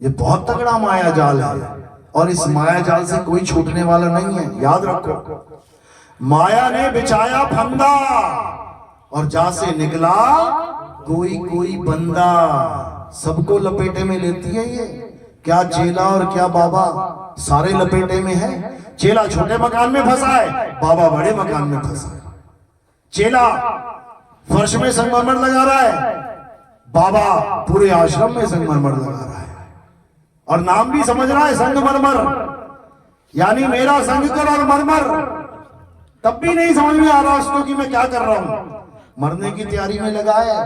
ये बहुत तगड़ा माया जाल है और इस माया जाल से कोई छूटने वाला नहीं है। याद रखो, माया ने बिछाया फंदा और जा से निकला कोई कोई बंदा। सबको लपेटे में लेती है ये। क्या चेला और क्या बाबा, सारे लपेटे में है। चेला छोटे मकान में फंसा है, बाबा बड़े मकान में फंसा है। चेला फर्श में संगमरमर लगा रहा है, बाबा पूरे आश्रम में संगमरमर लगा रहा है और नाम भी समझ रहा है संगमरमर, यानी मेरा संग कर और मरमर। तब भी नहीं समझ में आ रहा उसको कि मैं क्या कर रहा हूं। मरने की तैयारी में लगा है,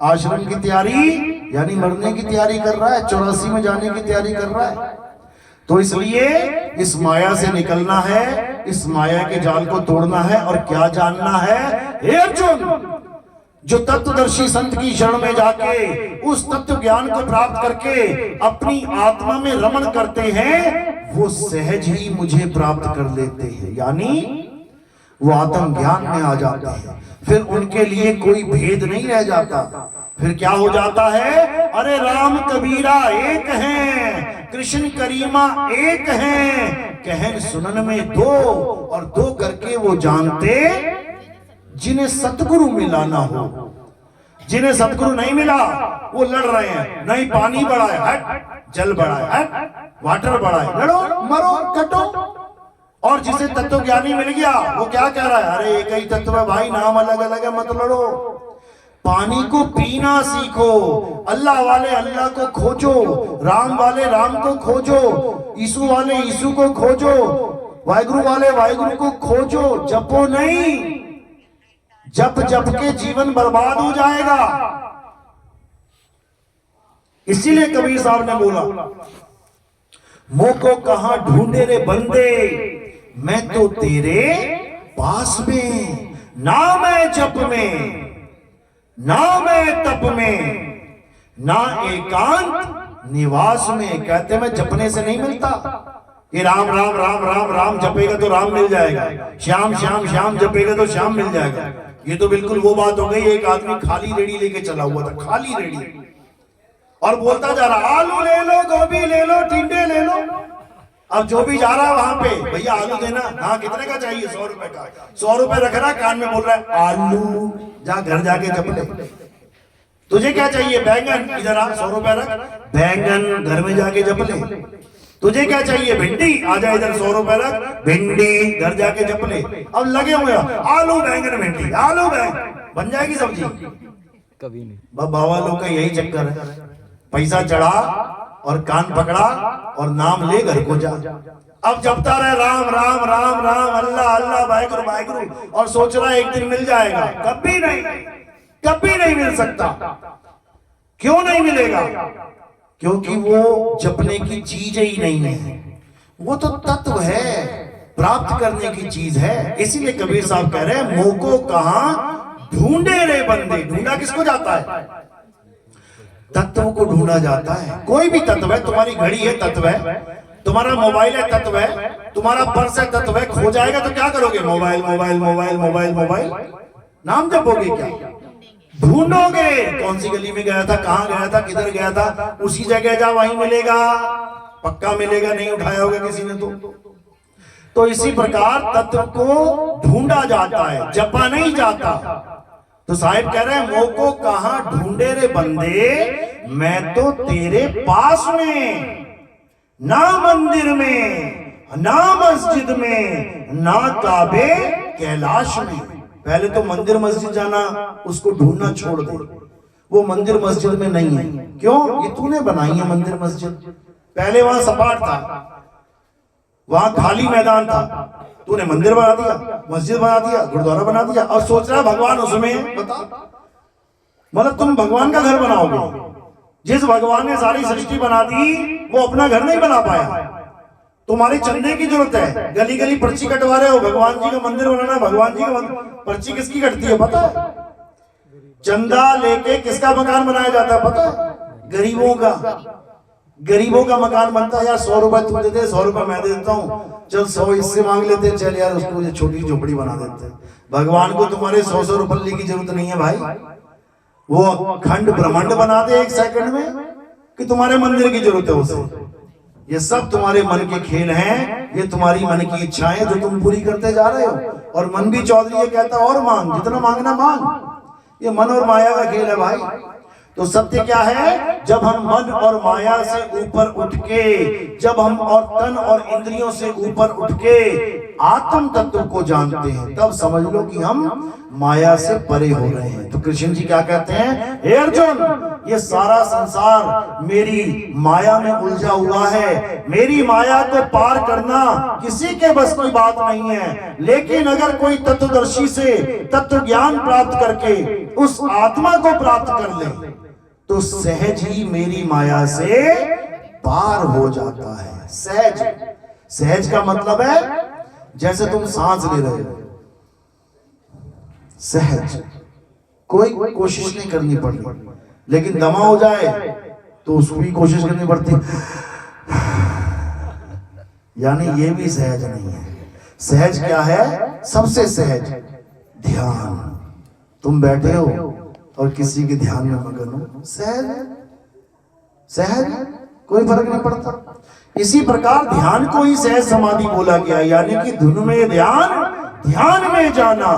आश्रम की तैयारी यानी मरने की तैयारी कर रहा है, 84 में जाने की तैयारी कर रहा है। तो इसलिए इस माया से निकलना है, इस माया के जाल को तोड़ना है और क्या जानना है? हे अर्जुन, जो तत्वदर्शी संत की शरण में जाके उस तत्व ज्ञान को प्राप्त करके अपनी आत्मा में रमण करते हैं, वो सहज ही मुझे प्राप्त कर लेते हैं। यानी वो आत्म ज्ञान में आ जाते हैं। फिर उनके लिए कोई भेद नहीं रह जाता। फिर क्या हो जाता है, अरे राम कबीरा एक हैं, कृष्ण करीमा एक हैं, कहन सुनन में दो, और दो करके वो जानते जिन्हें सतगुरु मिला ना हो। जिन्हें सतगुरु नहीं मिला वो लड़ रहे हैं, नहीं पानी बड़ा है, हट, जल बड़ा है, हट, वाटर बड़ा है, लड़ो मरो कटो। और जिसे तत्व ज्ञानी मिल गया वो क्या कह रहा है, अरे एक ही तत्व है भाई, नाम अलग अलग है, मत लड़ो। पानी को पीना सीखो, अल्लाह वाले अल्लाह को खोजो, राम वाले राम को खोजो, यीशु वाले यीशु को खोजो, वाहिगुरु वाले वाहिगुरु को खोजो, जपो नहीं। जप जप के जीवन बर्बाद हो जाएगा। इसीलिए कबीर साहब ने बोला, मोह को कहां ढूंढे रे बंदे, मैं तो तेरे पास में, ना मैं जप में, ना मैं तप में, ना एकांत निवास में। कहते मैं जपने से नहीं मिलता कि राम राम राम राम राम जपेगा तो राम मिल जाएगा, श्याम श्याम श्याम जपेगा तो श्याम मिल जाएगा। ये तो बिल्कुल वो बात हो गई, एक आदमी खाली रेडी लेके चला हुआ था, खाली रेडी, और बोलता जा रहा, आलू ले लो, गोभी ले लो, टिंडे ले लो। अब जो भी जा रहा है वहां पे, भैया आलू देना, हाँ कितने का चाहिए, 100 रुपए का। 100 रुपए रख रहा, कान में बोल रहा है आलू, जा घर जाके जप ले। तुझे क्या चाहिए, बैंगन, इधर आ, 100 रुपए रख, बैंगन घर में जाके जप ले। तुझे क्या चाहिए, भिंडी, आजा इधर, 100 रुपए रख, भिंडी घर जाके जप ले। अब लगे हुए आलू बैंगन भिंडी, आलू बैंगन, बन जाएगी सब्जी? कभी नहीं। बाबा लोग का यही चक्कर है, पैसा चढ़ा और कान पकड़ा और नाम ले घर को जा। अब जपता रहे राम राम राम राम, अल्लाह अल्लाह, वाहिगुरु वाहिगुरु, और सोच रहा है एक दिन मिल जाएगा। कभी नहीं, कभी नहीं मिल सकता। क्यों नहीं मिलेगा? क्योंकि वो जपने की चीज ही नहीं है, वो तो तत्व है, प्राप्त करने की चीज है। इसीलिए कबीर साहब कह रहे हैं, मोह को कहां ढूंढे रे बंदे। ढूंढा किसको जाता है? तत्व को ढूंढा जाता है। कोई भी तत्व है, तुम्हारी घड़ी है तत्व है, तुम्हारा मोबाइल है तत्व है, तुम्हारा पर्स है तत्व है। खो जाएगा तो क्या करोगे? Mobile mobile mobile mobile mobile, नाम जपोगे क्या? ढूंढोगे, कौन सी गली में गया था, कहां गया था, किधर गया था, उसी जगह जा, वहीं मिलेगा, पक्का मिलेगा, नहीं उठाया होगा किसी ने तो इसी प्रकार तत्व को ढूंढा जाता है, जपा नहीं जाता। तो साहिब कह रहे हैं, मोह को कहां ढूंढे रे बंदे, मैं तो तेरे पास में, ना मंदिर में, ना मस्जिद में, ना काबे कैलाश में। पहले तो मंदिर मस्जिद जाना, उसको ढूंढना छोड़ दे, वो मंदिर मस्जिद में नहीं है। क्यों? ये तूने बनाई है मंदिर मस्जिद। पहले वहां सपाट था, वहां खाली मैदान था, तूने मंदिर बना दिया, मस्जिद बना दिया, गुरुद्वारा बना दिया, और सोच रहा है भगवान उसमें। बता, मतलब तुम भगवान का घर बनाओगे? जिस भगवान ने सारी सृष्टि बना दी वो अपना घर नहीं बना पाया। तुम्हारी चंदे की जरूरत है, गली गली पर्ची कटवा रहे हो, भगवान जी का मंदिर बनाना, भगवान जी का पर्ची किसकी कटती है पता है? चंदा लेके किसका मकान बनाया जाता है पता है? गरीबों का। गरीबों का मकान बनता है। यार 100 रुपए तू दे दे, 100 रुपए मैं दे देता हूँ, चल 100 इससे मांग लेते हैं, चल यार उसको छोटी झोपड़ी बना देते हैं। भगवान को तुम्हारे 100 रुपये की जरूरत नहीं है भाई, वो खंड ब्रह्मांड बना दे 1 सेकंड में, कि तुम्हारे मंदिर की जरूरत है उसे? ये सब तुम्हारे मन के खेल हैं, ये तुम्हारी मन की इच्छाएं जो तुम पूरी करते जा रहे हो। और मन भी चौधरी ये कहता और मांग, जितना मांगना मांग। ये मन और माया का खेल है भाई। तो सत्य क्या है? जब हम मन और माया से ऊपर उठ के, जब हम और तन और इंद्रियों से ऊपर उठ के आत्म तत्व को जानते हैं, तब समझ लो कि हम माया से परे हो रहे हैं। तो कृष्ण जी क्या कहते हैं? हे अर्जुन, ये सारा संसार मेरी माया में उलझा हुआ है। मेरी माया को पार करना किसी के बस की बात नहीं है। लेकिन अगर कोई तत्वदर्शी से तत्व ज्ञान प्राप्त करके उस आत्मा को प्राप्त कर ले, तो सहज ही मेरी माया से पार हो जाता है। सहज, सहज का मतलब है जैसे तुम सांस ले रहे हो, सहज, कोई कोशिश नहीं करनी पड़ती। लेकिन दमा हो जाए तो उसको भी कोशिश करनी पड़ती, यानी ये भी सहज नहीं है। सहज क्या है? सबसे सहज ध्यान। तुम बैठे हो और किसी के ध्यान में मगन हो, सहज सहज, कोई फर्क नहीं पड़ता। इसी प्रकार ध्यान को ही सहज समाधि बोला गया, यानी कि धुन में ध्यान, ध्यान में जाना।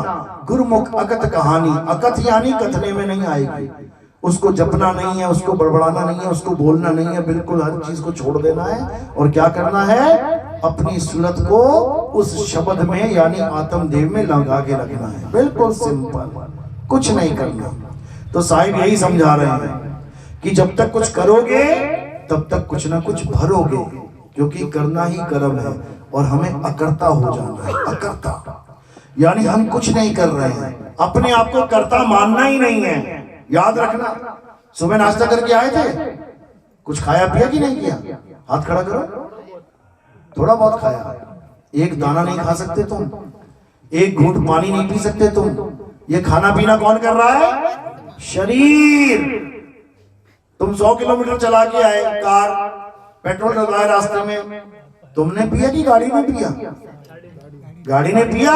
गुरुमुख अकथ कहानी, अकथ यानी कथने में नहीं आएगी, उसको जपना नहीं है, उसको बड़बड़ाना नहीं है, उसको बोलना नहीं है, बिल्कुल हर चीज को छोड़ देना है। और क्या करना है, अपनी सूरत को उस शब्द में यानी आत्मदेव में लगा के रखना है, बिल्कुल सिंपल, कुछ नहीं करना। तो साहिब यही समझा रहे हैं कि जब तक कुछ करोगे तब तक कुछ ना कुछ भरोगे, क्योंकि करना ही कर्म है। और हमें अकर्ता हो जाना है, अकर्ता यानी हम कुछ नहीं कर रहे हैं, अपने आप को कर्ता मानना ही नहीं है। याद रखना, सुबह नाश्ता करके आए थे, कुछ खाया पिया कि नहीं किया? हाथ खड़ा करो। थोड़ा बहुत खाया, एक दाना नहीं खा सकते तुम, एक घूंट पानी नहीं पी सकते तुम। ये खाना पीना कौन कर रहा है? शरीर। तुम 100 किलोमीटर चला के आए, कार पेट्रोल डलवाए रास्ते में, तुमने पिया कि गाड़ी ने पिया? गाड़ी ने पिया।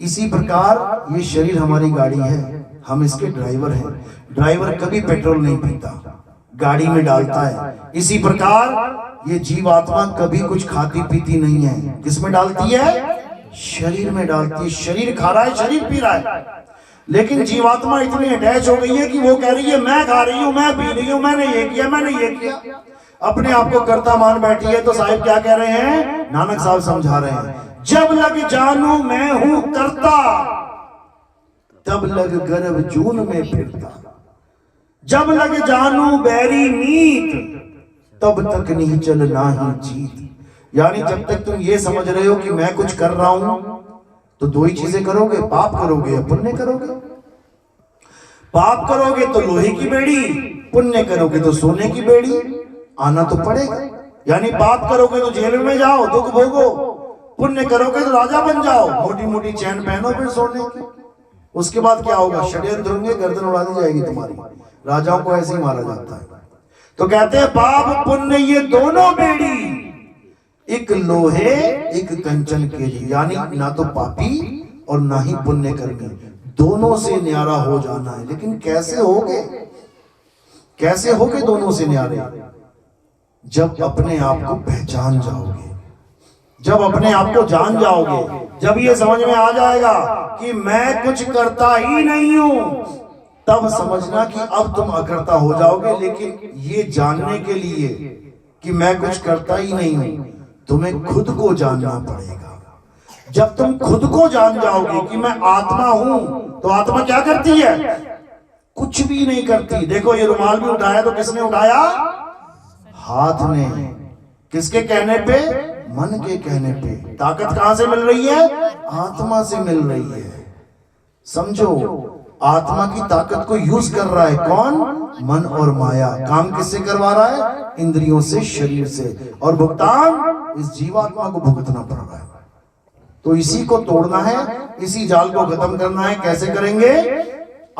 इसी प्रकार ये शरीर हमारी गाड़ी है, हम इसके ड्राइवर हैं। ड्राइवर कभी पेट्रोल नहीं पीता, गाड़ी में डालता है। इसी प्रकार ये जीवात्मा कभी कुछ खाती पीती नहीं है, किसमें डालती है? शरीर में डालती है। शरीर खा रहा है, शरीर पी रहा है, लेकिन जीवात्मा इतनी अटैच हो गई है कि वो कह रही है मैं खा रही हूं, मैं पी रही हूं, मैंने ये किया, मैंने ये किया, अपने आप को कर्ता मान बैठी है। तो साहिब क्या कह रहे हैं, नानक साहब समझा रहे हैं, जब लग जानू मैं हूं कर्ता, तब लग गर्भ जून में फिरता। जब लग जानू बैरी नीत, तब तक नहीं चल ना ही जीत। यानी जब तक तुम ये समझ रहे हो कि मैं कुछ कर रहा हूं, तो दो ही चीजें करोगे, पाप करोगे या पुण्य करोगे। पाप करोगे तो लोहे की बेड़ी, पुण्य करोगे तो सोने की बेड़ी, आना तो पड़ेगा। यानी पाप करोगे तो जेल में जाओ, दुख भोगो, पुण्य करोगे तो राजा बन जाओ, मोटी मोटी चैन पहनो फिर सोने की। उसके बाद क्या होगा, षड्यंत्र होंगे, गर्दन उड़ा दी जाएगी तुम्हारी। राजाओं को ऐसे ही मारा जाता है। तो कहते हैं पाप पुण्य ये दोनों बेड़ी, एक लोहे एक कंचन के लिए, यानी ना तो पापी और ना ही पुण्य कर्मी, दोनों से न्यारा हो जाना है। लेकिन कैसे होगे, कैसे होगे दोनों से न्यारे? जब अपने आप को पहचान जाओगे, जब अपने आप को जान जाओगे, जब ये समझ में आ जाएगा कि मैं कुछ करता ही नहीं हूं, तब समझना कि अब तुम अकर्ता हो जाओगे। लेकिन ये जानने के लिए कि मैं कुछ करता ही नहीं हूं, तुम्हें खुद को जानना पड़ेगा। जब तुम खुद को जान जाओगे कि मैं आत्मा हूं, तो आत्मा क्या करती है? कुछ भी नहीं करती। देखो ये रुमाल भी उठाया तो किसने उठाया? हाथ ने। किसके कहने पे? मन के कहने पे। ताकत कहां से मिल रही है? आत्मा से मिल रही है। समझो, आत्मा की ताकत को यूज कर रहा है कौन? मन और माया। काम किससे करवा रहा है? इंद्रियों से, शरीर से, और भुगतान इस जीवात्मा को भुगतना पड़ रहा है। तो इसी को तोड़ना है, इसी जाल को खत्म करना है। कैसे करेंगे?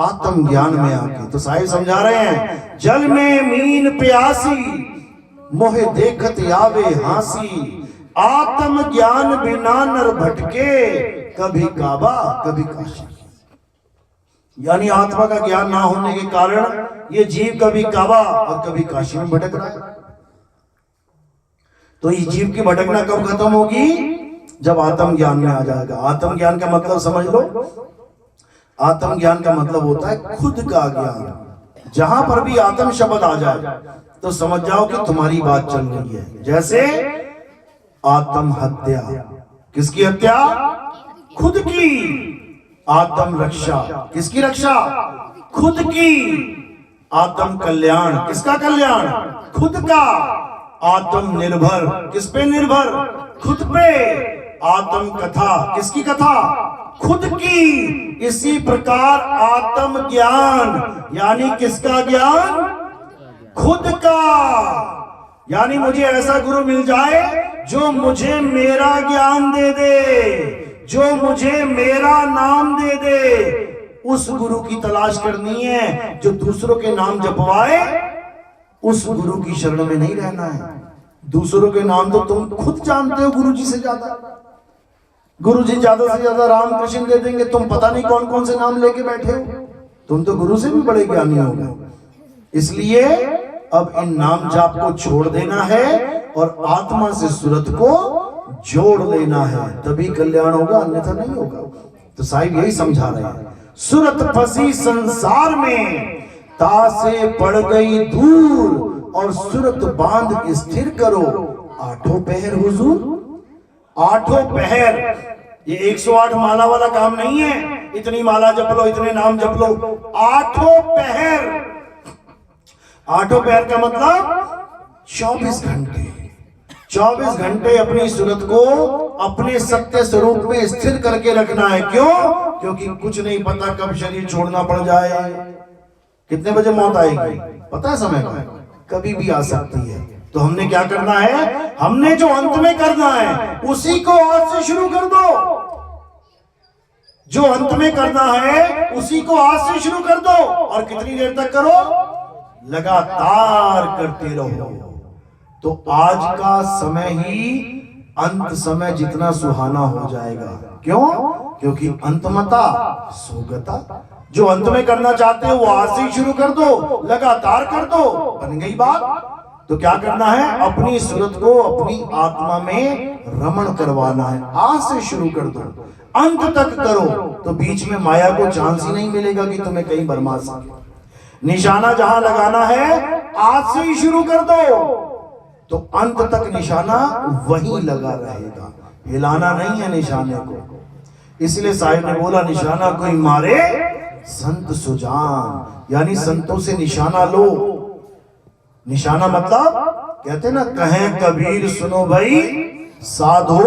आत्म ज्ञान में आके। तो साहिब समझा रहे हैं, जल में मीन प्यासी, मोहे देखत आवे हासी, आत्म ज्ञान बिना नर भटके, कभी काबा कभी काशी। यानी आत्मा का ज्ञान ना होने के कारण ये जीव कभी काबा और कभी काशी में भटक रहा है। तो इस जीव की भटकना कब खत्म होगी? जब आत्म ज्ञान में आ जाएगा। आत्म ज्ञान का मतलब समझ लो, आत्म ज्ञान का मतलब होता है खुद का ज्ञान। जहां पर भी आत्म शब्द आ जाए तो समझ जाओ कि तुम्हारी बात चल रही है। जैसे आत्म हत्या, किसकी हत्या? खुद की। आत्म रक्षा, किसकी रक्षा? खुद की। आत्म कल्याण, किसका कल्याण? खुद का। आत्म निर्भर, किस पे निर्भर? खुद पे। आत्म कथा, किसकी कथा? खुद की। इसी प्रकार आत्म ज्ञान यानी किसका ज्ञान? खुद का। यानी मुझे ऐसा गुरु मिल जाए जो मुझे मेरा ज्ञान दे दे, जो मुझे मेरा नाम दे दे। उस गुरु की तलाश करनी है जो दूसरों के नाम जपवाए। उस गुरु की शरण में नहीं रहना है। दूसरों के नाम तो तुम खुद जानते हो गुरु जी से ज्यादा। गुरुजी ज्यादा से ज्यादा राम कृष्ण दे देंगे, तुम पता नहीं कौन कौन से नाम लेके बैठे हो, तुम तो गुरु से भी बड़े ज्ञानी हो गए। इसलिए अब इन नाम जाप को छोड़ देना है और आत्मा से सूरत को जोड़ लेना है, तभी कल्याण होगा, अन्यथा नहीं होगा। तो साहिब यही समझा रहे हैं, सूरत फंसी संसार में, तासे पड़ गई दूर, और सूरत बांध स्थिर करो, आठों पहर हुजूर। आठों पहर, ये 108 माला वाला काम नहीं है, इतनी माला जप लो, इतने नाम जप लो। आठों पहर, आठों पहर का मतलब 24 घंटे, 24 घंटे अपनी सूरत को अपने सत्य स्वरूप में स्थिर करके रखना है। क्यों? क्योंकि कुछ नहीं पता कब शरीर छोड़ना पड़ जाए, कितने बजे मौत आएगी, पता है समय का, कभी भी आ सकती है। तो हमने क्या करना है, हमने जो अंत में करना है उसी को आज से शुरू कर दो। जो अंत में करना है उसी को आज से शुरू कर दो, और कितनी देर तक करो, लगातार करते रहो। तो आज का समय ही अंत समय जितना सुहाना हो जाएगा। क्यों? क्योंकि अंतमता सुगता। जो अंत में करना चाहते हो वो आज से ही शुरू कर दो, लगातार कर दो, बन गई बात। तो क्या करना है, अपनी सूरत को अपनी आत्मा में रमण करवाना है, आज से शुरू कर दो, अंत तक करो। तो बीच में माया को चांस ही नहीं मिलेगा कि तुम्हें कहीं बर्बाद सके। निशाना जहां लगाना है आज से ही शुरू कर दो, तो अंत तक निशाना वहीं लगा रहेगा, हिलाना नहीं है निशाने को। इसलिए साहिब ने बोला, निशाना कोई मारे संत सुजान, यानी संतों से निशाना लो। निशाना मतलब कहते ना, कहे कबीर सुनो भाई साधो।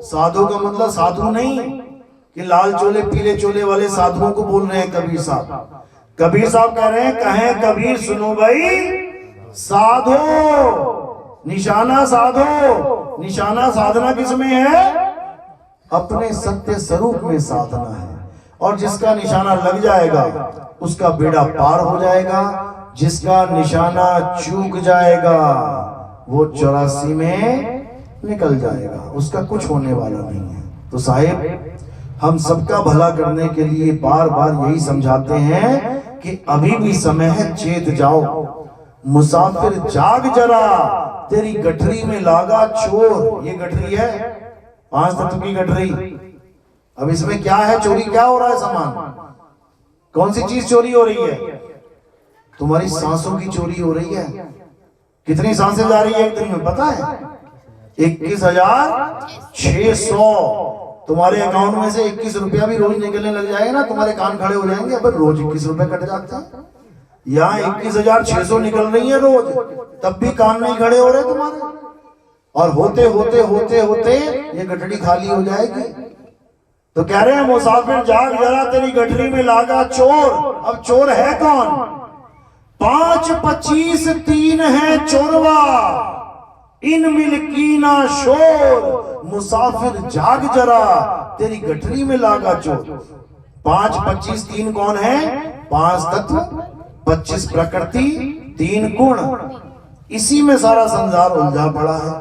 साधु का मतलब साधु नहीं कि लाल चोले पीले चोले वाले साधुओं को बोल रहे हैं कबीर साहब। कबीर साहब कह रहे हैं, कहे कबीर सुनो भाई साधो, निशाना साधो। निशाना साधना किसमें है? अपने सत्य स्वरूप में साधना है। और जिसका निशाना लग जाएगा उसका बेड़ा पार हो जाएगा, जिसका निशाना चूक जाएगा वो 84 में निकल जाएगा, उसका कुछ होने वाला नहीं है। तो साहिब हम सबका भला करने के लिए बार बार यही समझाते हैं कि अभी भी समय है, चेत जाओ, मुसाफिर जाग जरा, तेरी गठरी में लागा चोर। ये गठरी है 5 तत्व की गठरी। अब इसमें क्या है, चोरी क्या हो रहा है, सामान कौन सी चीज चोरी हो रही है? तुम्हारी सांसों की चोरी हो रही है। कितनी सांसें जा रही है एक दिन में पता है? 21,600। तुम्हारे अकाउंट में से 21 रुपया भी रोज निकलने लग जाएगा ना, तुम्हारे कान खड़े हो जाएंगे, अब रोज 21 रुपए कट जाते हैं। यहाँ 21,600 निकल रही है रोज, तब भी कान नहीं खड़े हो रहे तुम्हारे। और होते होते होते होते ये गठड़ी खाली हो जाएगी। तो कह रहे हैं, मुसाफिर जाग जरा, तेरी गठरी में लागा चोर। अब चोर है कौन? 5, 25, 3 है चोरवा, इन मिल की ना शोर। मुसाफिर जाग जरा, तेरी गठरी में लागा चोर। 5, 25, 3 कौन है? 5 तत्व, 25 प्रकृति, 3 गुण। इसी में सारा संसार उलझा पड़ा है।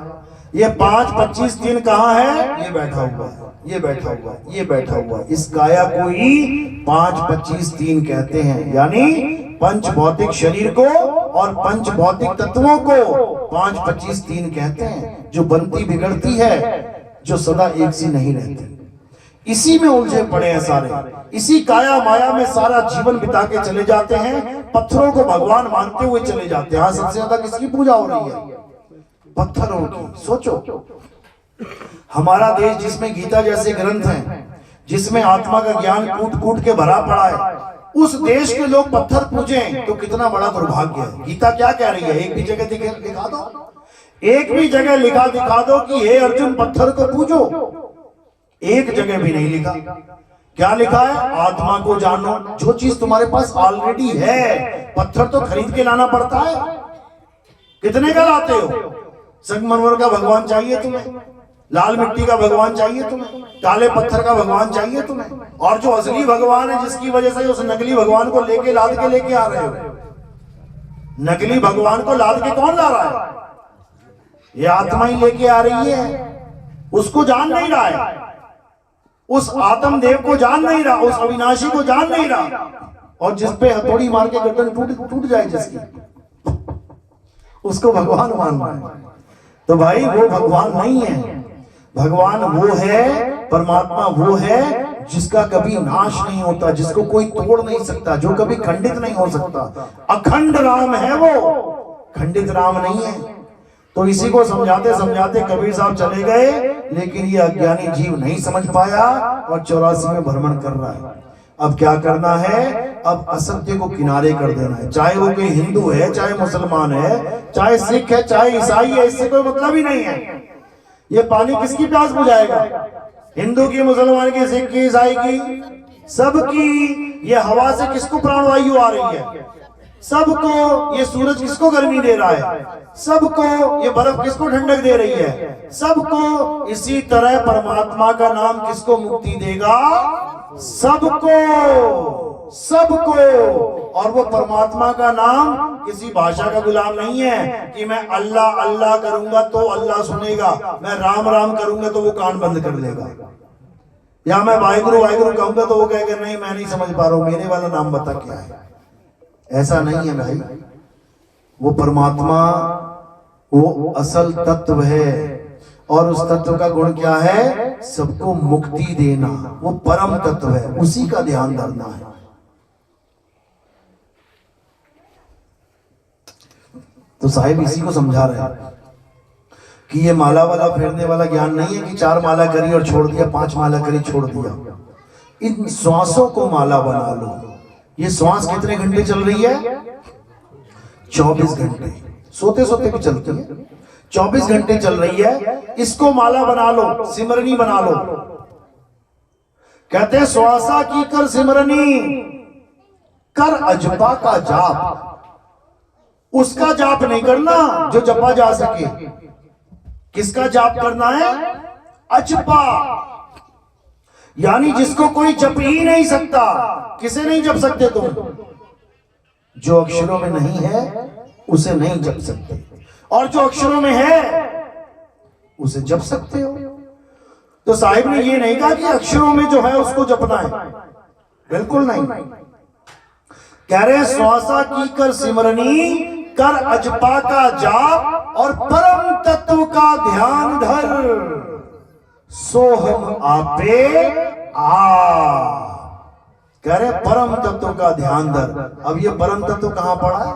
ये 5, 25, 3 कहाँ है? ये बैठा हुआ है, ये बैठा हुआ है, ये बैठा हुआ है। इस काया को ही 5, 25, 3 कहते हैं। यानी पंच भौतिक शरीर को और पंच भौतिक तत्वों को 5, 25, 3 कहते हैं, जो बनती बिगड़ती है, जो सदा एक सी नहीं रहती। इसी में उलझे पड़े हैं सारे, इसी काया माया में सारा जीवन बिता के चले जाते हैं। पत्थरों को भगवान मानते हुए चले जाते हैं। हाँ, सबसे ज्यादा किसकी पूजा हो रही है? पत्थरों की। सोचो, हमारा देश जिसमें गीता जैसे ग्रंथ हैं, जिसमें आत्मा का ज्ञान कूट कूट के भरा पड़ा है, उस देश के लोग पत्थर पूजें तो कितना बड़ा दुर्भाग्य है। गीता क्या कह रही है? एक भी जगह दिखा दो, एक भी जगह लिखा दिखा दो कि हे अर्जुन पत्थर को पूजो। एक जगह भी नहीं लिखा। क्या लिखा है? आत्मा को जानो। जो चीज तुम्हारे पास ऑलरेडी है, पत्थर तो खरीद के लाना पड़ता है। कितने का लाते हो? संगमरमर का भगवान चाहिए तुम्हें, लाल मिट्टी का भगवान चाहिए तुम्हें, काले पत्थर का भगवान चाहिए तुम्हें, और जो असली भगवान है जिसकी वजह से उस नकली भगवान को लाद के लेके आ रहे हो। नकली भगवान को लाद के कौन ला रहा है? ये आत्मा ही लेके आ रही है, उसको जान नहीं रहा है। उस आत्मदेव को जान नहीं रहा, उस अविनाशी को जान नहीं रहा, और जिस पे हथौड़ी मार के गर्दन टूट जाए जिसकी, उसको भगवान मान रहा है। तो भाई वो भगवान नहीं है। भगवान वो है, परमात्मा वो है जिसका कभी नाश नहीं होता, जिसको कोई तोड़ नहीं सकता, जो कभी खंडित नहीं हो सकता। अखंड राम है वो, खंडित राम नहीं है। तो इसी को समझाते समझाते कबीर साहब चले गए, लेकिन ये अज्ञानी जीव नहीं समझ पाया और 84 में भ्रमण कर रहा है। अब क्या करना है? अब असत्य को किनारे कर देना है। चाहे वो कोई हिंदू है, चाहे मुसलमान है, चाहे सिख है, चाहे ईसाई है, इससे कोई मतलब ही नहीं है। ये पानी किसकी प्यास बुझाएगा? हिंदू की, मुसलमान की, सिख की, ईसाई की, सबकी। ये हवा से किसको प्राणवायु आ रही है? सबको। ये सूरज किसको गर्मी दे रहा है? सबको। ये बर्फ किसको ठंडक दे रही है? सबको। इसी तरह परमात्मा का नाम किसको मुक्ति देगा? सबको, सबको। और वो परमात्मा का नाम किसी भाषा का गुलाम नहीं है कि मैं अल्लाह अल्लाह करूंगा तो अल्लाह सुनेगा, मैं राम राम करूंगा तो वो कान बंद कर लेगा, या मैं वाहिगुरु वाहिगुरु कहूंगा तो वो कहेगा नहीं मैं नहीं समझ पा रहा हूं, मेरे वाला नाम बता क्या है। ऐसा नहीं है भाई। वो परमात्मा वो असल तत्व है, और उस तत्व का गुण क्या है? सबको मुक्ति देना। वो परम तत्व है, उसी का ध्यान धरना है। तो साहिब इसी को समझा रहे हैं कि ये माला वाला फेरने वाला ज्ञान नहीं है कि 4 माला करी और छोड़ दिया, 5 माला करी छोड़ दिया। इन श्वासों को माला बना लो। ये श्वास कितने घंटे चल रही है? 24 घंटे। सोते सोते भी चलती है, 24 घंटे चल रही है। इसको माला बना लो, सिमरनी बना लो। कहते हैं श्वासा की कर सिमरनी, कर अजपा का जाप। उसका जाप नहीं करना जो जपा जा सके। किसका जाप करना है? अजपा, यानी जिसको कोई जप ही नहीं सकता। किसे नहीं जप सकते तुम? जो अक्षरों में नहीं है उसे नहीं जप सकते, और जो अक्षरों में है उसे जप सकते हो। तो साहिब ने ये नहीं कहा कि अक्षरों में जो है उसको जपना है, बिल्कुल नहीं। कह रहे श्वासा की कर सिमरनी, कर अजपा का जाप, और परम तत्व का ध्यान धर, सोहम आपे आ। कह रहे परम तत्व का ध्यान धर। अब ये परम तत्व कहां पड़ा है?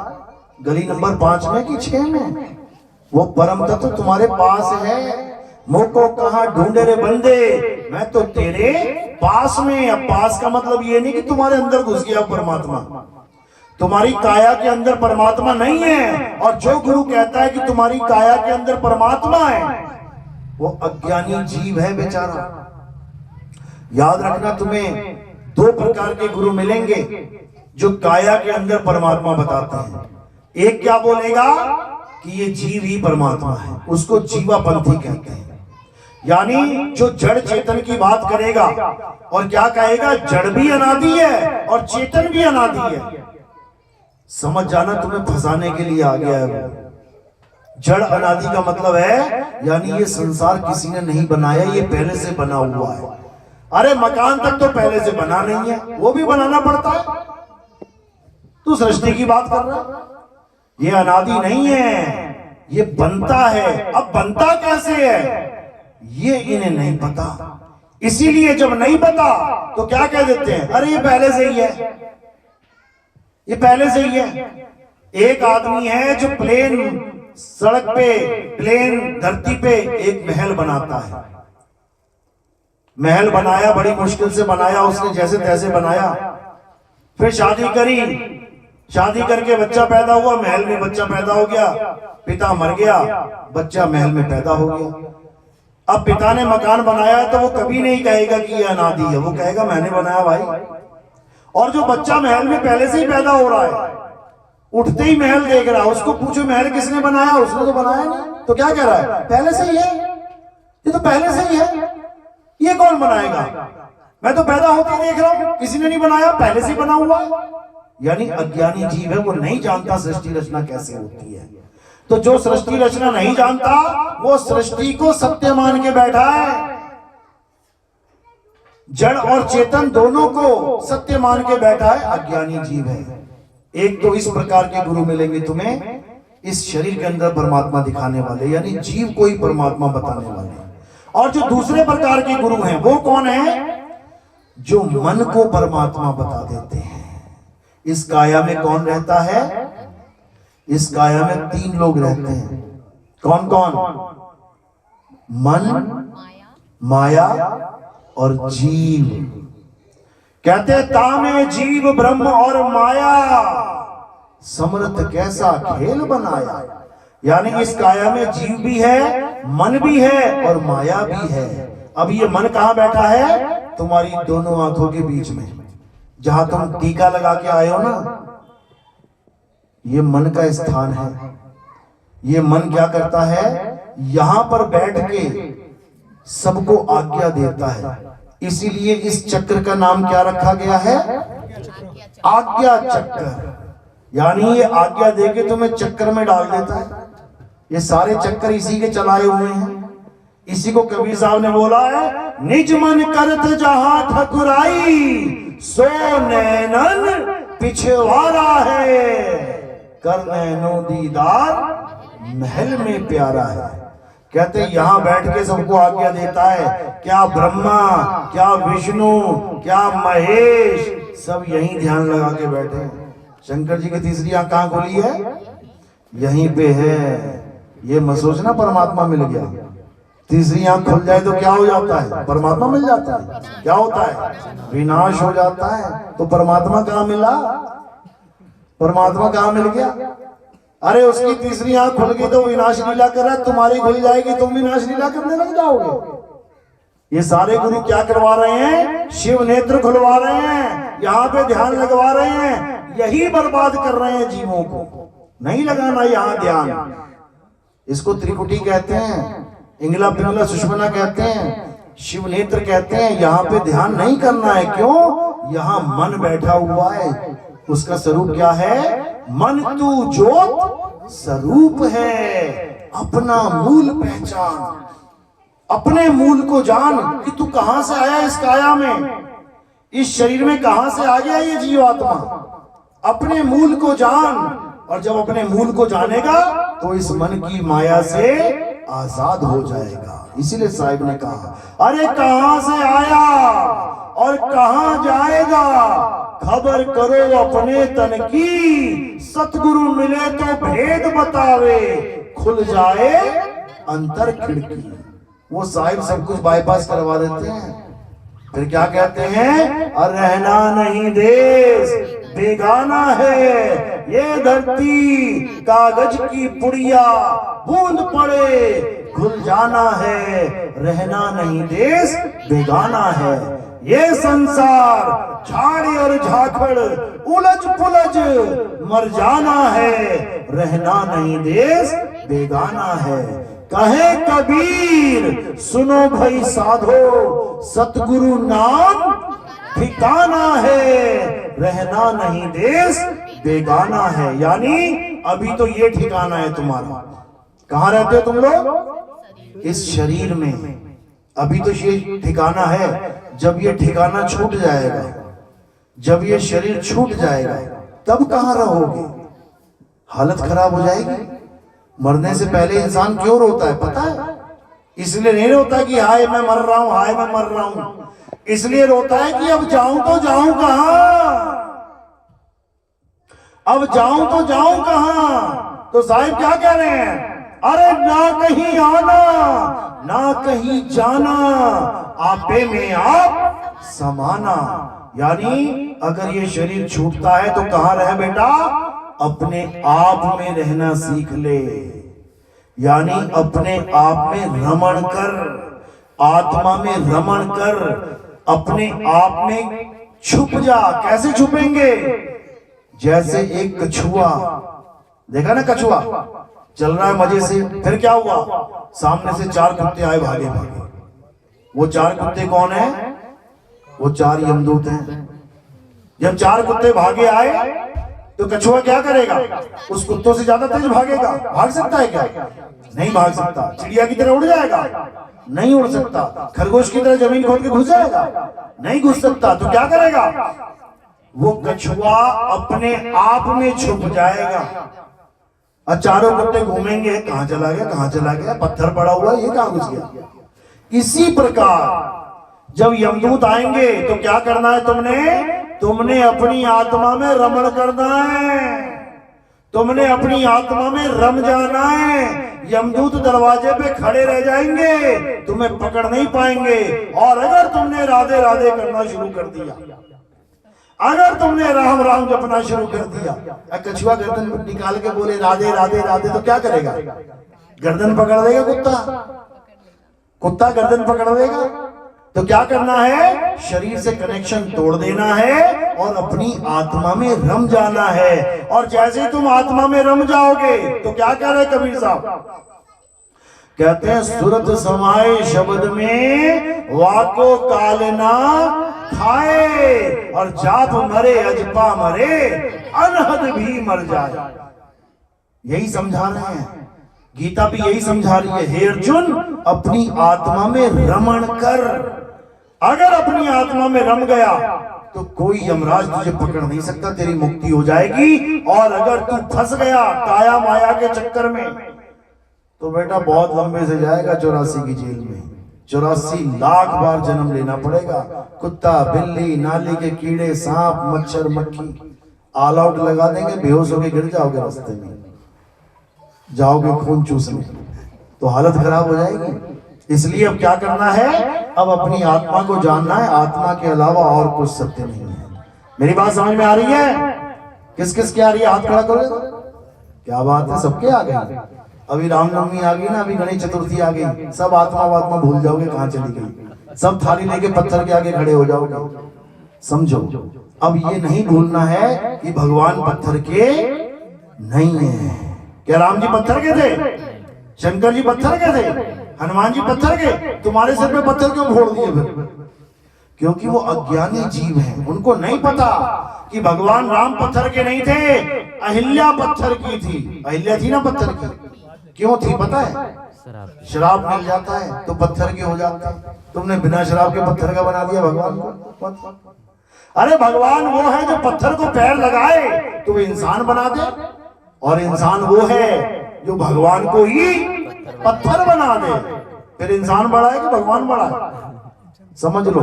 गली नंबर 5 में कि 6 में? वो परम तत्व तुम्हारे पास है। मुंह को कहां ढूंढे रे बंदे, मैं तो तेरे पास में। अब पास का मतलब ये नहीं कि तुम्हारे अंदर घुस गया परमात्मा। तुम्हारी काया के अंदर परमात्मा नहीं है, और जो गुरु कहता है कि तुम्हारी काया के अंदर परमात्मा है, वो अज्ञानी जीव है बेचारा। याद रखना, तुम्हें 2 प्रकार के गुरु मिलेंगे जो काया के अंदर परमात्मा बताते हैं। एक क्या बोलेगा कि ये जीव ही परमात्मा है, उसको जीवापंथी कहते हैं। यानी जो जड़ चेतन की बात करेगा और क्या कहेगा, जड़ भी अनादि है और चेतन भी अनादि है। समझ जाना, तुम्हें फंसाने के लिए आ गया है वो। जड़ अनादि का मतलब है यानी ये संसार किसी ने नहीं बनाया, ये पहले से बना हुआ है। अरे मकान तक तो पहले से बना नहीं है, वो भी बनाना पड़ता है। तू सृष्टि की बात कर रहा है, ये अनादि नहीं है, ये बनता है। अब बनता कैसे है ये इन्हें नहीं पता। इसीलिए जब नहीं पता तो क्या कह देते हैं, अरे ये पहले से ही है, ये पहले से ही है। एक आदमी है जो प्लेन सड़क पे, प्लेन धरती पे एक महल बनाता है। महल बनाया, बड़ी मुश्किल से बनाया उसने, जैसे तैसे बनाया। फिर शादी करी, शादी करके बच्चा पैदा हुआ, महल में बच्चा पैदा हो गया। पिता मर गया, बच्चा महल में पैदा हो गया। अब पिता ने मकान बनाया तो वो कभी नहीं कहेगा कि ये अनादि है, वो कहेगा मैंने बनाया भाई। और जो बच्चा महल में पहले से ही पैदा हो रहा है, उठते ही महल देख रहा है, उसको पूछो महल किसने बनाया, उसने तो बनाया नहीं। तो क्या कह रहा है, पहले से ही है, ये तो पहले से ही है, ये कौन बनाएगा, मैं तो पैदा होते ही देख रहा हूं, किसी ने नहीं बनाया, पहले से ही बना हुआ है। यानी अज्ञानी जीव है, वो नहीं जानता सृष्टि रचना कैसे होती है। तो जो सृष्टि रचना नहीं जानता वो सृष्टि को सत्य मान के बैठा है। जड़ और चेतन दोनों को सत्य मान के बैठा है अज्ञानी जीव है। एक तो इस प्रकार के गुरु मिलेंगे तुम्हें, इस शरीर के अंदर परमात्मा दिखाने वाले, यानी जीव को ही परमात्मा बताने वाले। और जो दूसरे प्रकार के गुरु हैं वो कौन है? जो मन को परमात्मा बता देते हैं। इस काया में कौन रहता है? इस काया में तीन लोग रहते हैं। कौन कौन? मन, माया और जीव। कहते तामे जीव ब्रह्म और माया समर्थ कैसा खेल बनाया। यानी इस काया में जीव भी है, मन भी है और माया भी है। अब ये मन कहां बैठा है? तुम्हारी दोनों आंखों के बीच में, जहां तुम टीका लगा के आए हो ना, ये मन का स्थान है। ये मन क्या करता है? यहां पर बैठ के सबको आज्ञा देता है। इसीलिए इस चक्र का नाम क्या रखा गया है? आज्ञा चक्र। यानी ये आज्ञा देके तुम्हें चक्कर में डाल देता है। ये सारे चक्कर इसी के चलाए हुए हैं। इसी को कबीर साहब ने बोला है, निज मन करत जहां ठकुराई सो नैनन पिछवाड़ा है, कर नैनो दीदार महल में प्यारा है। कहते यहां बैठ के सबको आज्ञा देता है। क्या ब्रह्मा, क्या विष्णु, क्या महेश, सब यहीं ध्यान लगा के बैठे हैं। शंकर जी की तीसरी आंख कहां खुली है? यहीं पे है। ये मत सोचना परमात्मा मिल गया। तीसरी आंख खुल जाए तो क्या हो जाता है? परमात्मा मिल जाता है। क्या होता है? विनाश हो जाता है। तो परमात्मा कहां मिला? परमात्मा कहां मिल गया? अरे उसकी तीसरी आंख खुल गई तो विनाश लीला कर रहा है, तुम्हारी खुल जाएगी तुम विनाश लीला करने लग जाओगे। ये सारे गुरु क्या करवा रहे हैं? शिव नेत्र खुलवा रहे हैं, यहाँ पे ध्यान लगवा रहे हैं। यही बर्बाद कर रहे हैं जीवों को। नहीं लगाना यहाँ ध्यान। इसको त्रिकुटी कहते हैं, इंगला पिंगला सुषमना कहते हैं, शिव नेत्र कहते हैं। यहाँ पे ध्यान नहीं करना है। क्यों? यहाँ मन बैठा हुआ है। उसका स्वरूप क्या है? मन तू ज्योत स्वरूप है। अपना मूल पहचान, अपने मूल को जान कि तू कहां से आया इस काया में, इस शरीर में कहां से आ गया ये जीवात्मा। अपने मूल को जान, और जब अपने मूल को जानेगा तो इस मन की माया से आजाद हो जाएगा। इसीलिए साहिब ने कहा, अरे कहां से आया और कहां जाएगा, खबर करो अपने तन की। सतगुरु मिले तो भेद बतावे, खुल जाए अंतर खिड़की। वो साहिब सब कुछ बाईपास करवा देते हैं। फिर क्या कहते हैं? और रहना नहीं देश बेगाना है, ये धरती कागज की पुड़िया, बूंद पड़े घुल जाना है। रहना नहीं देश बेगाना है, ये संसार झाड़ी और झाखड़ उलझ पुलझ मर जाना है। रहना नहीं देश बेगाना है। कहे कबीर सुनो भाई साधो, सतगुरु नाम ठिकाना है। रहना नहीं देश बेगाना है। यानी अभी तो ये ठिकाना है तुम्हारा। कहाँ रहते हो तुम लोग? इस शरीर में। अभी तो ये ठिकाना है। जब ये ठिकाना छूट जाएगा, जब ये शरीर छूट जाएगा, तब कहाँ रहोगे? हालत खराब हो जाएगी। मरने से पहले इंसान क्यों रोता है पता है? इसलिए नहीं रोता कि हाय मैं मर रहा हूं, हाय मैं मर रहा हूं। इसलिए रोता है कि अब जाऊं तो जाऊं कहां, अब जाऊं तो जाऊं कहां। तो साहिब क्या कह रहे हैं? अरे ना कहीं आना ना कहीं जाना, आपे में आप समाना। यानी अगर ये शरीर छूटता है तो कहां रहे बेटा? अपने आप में रहना सीख ले। यानी अपने आप में रमण कर, आत्मा में रमण कर, अपने आप में छुप जा। कैसे छुपेंगे? जैसे एक कछुआ, देखा ना कछुआ चल रहा है मजे से, फिर क्या हुआ? सामने से चार कुत्ते आए भागे भागे। वो चार कुत्ते कौन है? वो चार यमदूत हैं। जब चार कुत्ते भागे आए तो कछुआ क्या करेगा? उस कुत्तों से ज्यादा तेज भागेगा? भाग सकता है क्या? नहीं भाग सकता। चिड़िया की तरह उड़ जाएगा? नहीं उड़ सकता। खरगोश की तरह जमीन खोद के घुस जाएगा? नहीं घुस सकता। तो क्या करेगा? वो कछुआ अपने आप में छुप जाएगा। चारों कुत्ते घूमेंगे, कहां चला गया, कहां चला गया, पत्थर पड़ा हुआ है, ये कहां घुस गया। इसी प्रकार जब यमदूत आएंगे तो क्या करना है तुमने अपनी आत्मा में रमण करना है, तुमने अपनी आत्मा में रम जाना है। यमदूत दरवाजे पे खड़े रह जाएंगे, तुम्हें पकड़ नहीं पाएंगे। और अगर तुमने राधे राधे करना शुरू कर दिया, अगर तुमने राम राम जपना शुरू कर दिया, कछुआ गर्दन निकाल के बोले राधे राधे राधे, तो क्या करेगा? गर्दन पकड़ देगा कुत्ता गर्दन पकड़ देगा। तो क्या करना है? शरीर से कनेक्शन तोड़ देना है और अपनी आत्मा में रम जाना है। और जैसे तुम आत्मा में रम जाओगे तो क्या कह रहे कबीर साहब? कहते हैं सुरत समाए शब्द में वाको काल ना खाए, और जाप मरे अजपा मरे अनहद भी मर जाए। यही समझा रहे हैं, गीता भी यही समझा रही है। हे अर्जुन, अपनी आत्मा में रमण कर। अगर अपनी आत्मा में रम गया तो कोई यमराज तुझे पकड़ नहीं सकता, तेरी मुक्ति हो जाएगी। और अगर तू फंस गया काया माया के चक्कर में तो बेटा बहुत लंबे से जाएगा 84 की जेल में। 84 लाख बार जन्म लेना पड़ेगा। कुत्ता, बिल्ली, नाली के कीड़े, सांप, मच्छर, मक्खी ऑल आउट लगा देंगे, बेहोश होकर गिर जाओगे, रास्ते में जाओगे खून चूसने, तो हालत खराब हो जाएगी। इसलिए अब क्या करना है? अब अपनी आत्मा को जानना है। आत्मा के अलावा और कुछ सत्य नहीं है। मेरी बात समझ में आ रही है? किस किस की आ रही है? हाथ खड़ा करो। क्या बात है, सबके आ गई। अभी रामनवमी आ गई ना, अभी गणेश चतुर्थी आ गई, सब आत्मा भूल जाओगे कहां चली गई। सब थाली लेके पत्थर के आगे खड़े हो जाओगे। समझो, अब ये नहीं भूलना है कि भगवान पत्थर के नहीं है। क्या राम जी पत्थर के थे? शंकर जी पत्थर के थे? हनुमान जी पत्थर के? तुम्हारे सिर पे पत्थर क्यों फोड़ दिए फिर? क्योंकि वो अज्ञानी जीव हैं, उनको नहीं पता कि भगवान राम पत्थर के नहीं थे, अहिल्या पत्थर की थी। अहिल्या थी ना पत्थर की, क्यों थी पता है? शराब मिल जाता है तो पत्थर के हो जाते हैं। तुमने बिना शराब के पत्थर का बना दिया भगवान को। अरे भगवान वो है जो पत्थर को पैर लगाए तो वो इंसान बना दे, और इंसान वो है जो भगवान को ही पत्थर बना दे। फिर इंसान बड़ा है कि भगवान बड़ा है? समझ लो।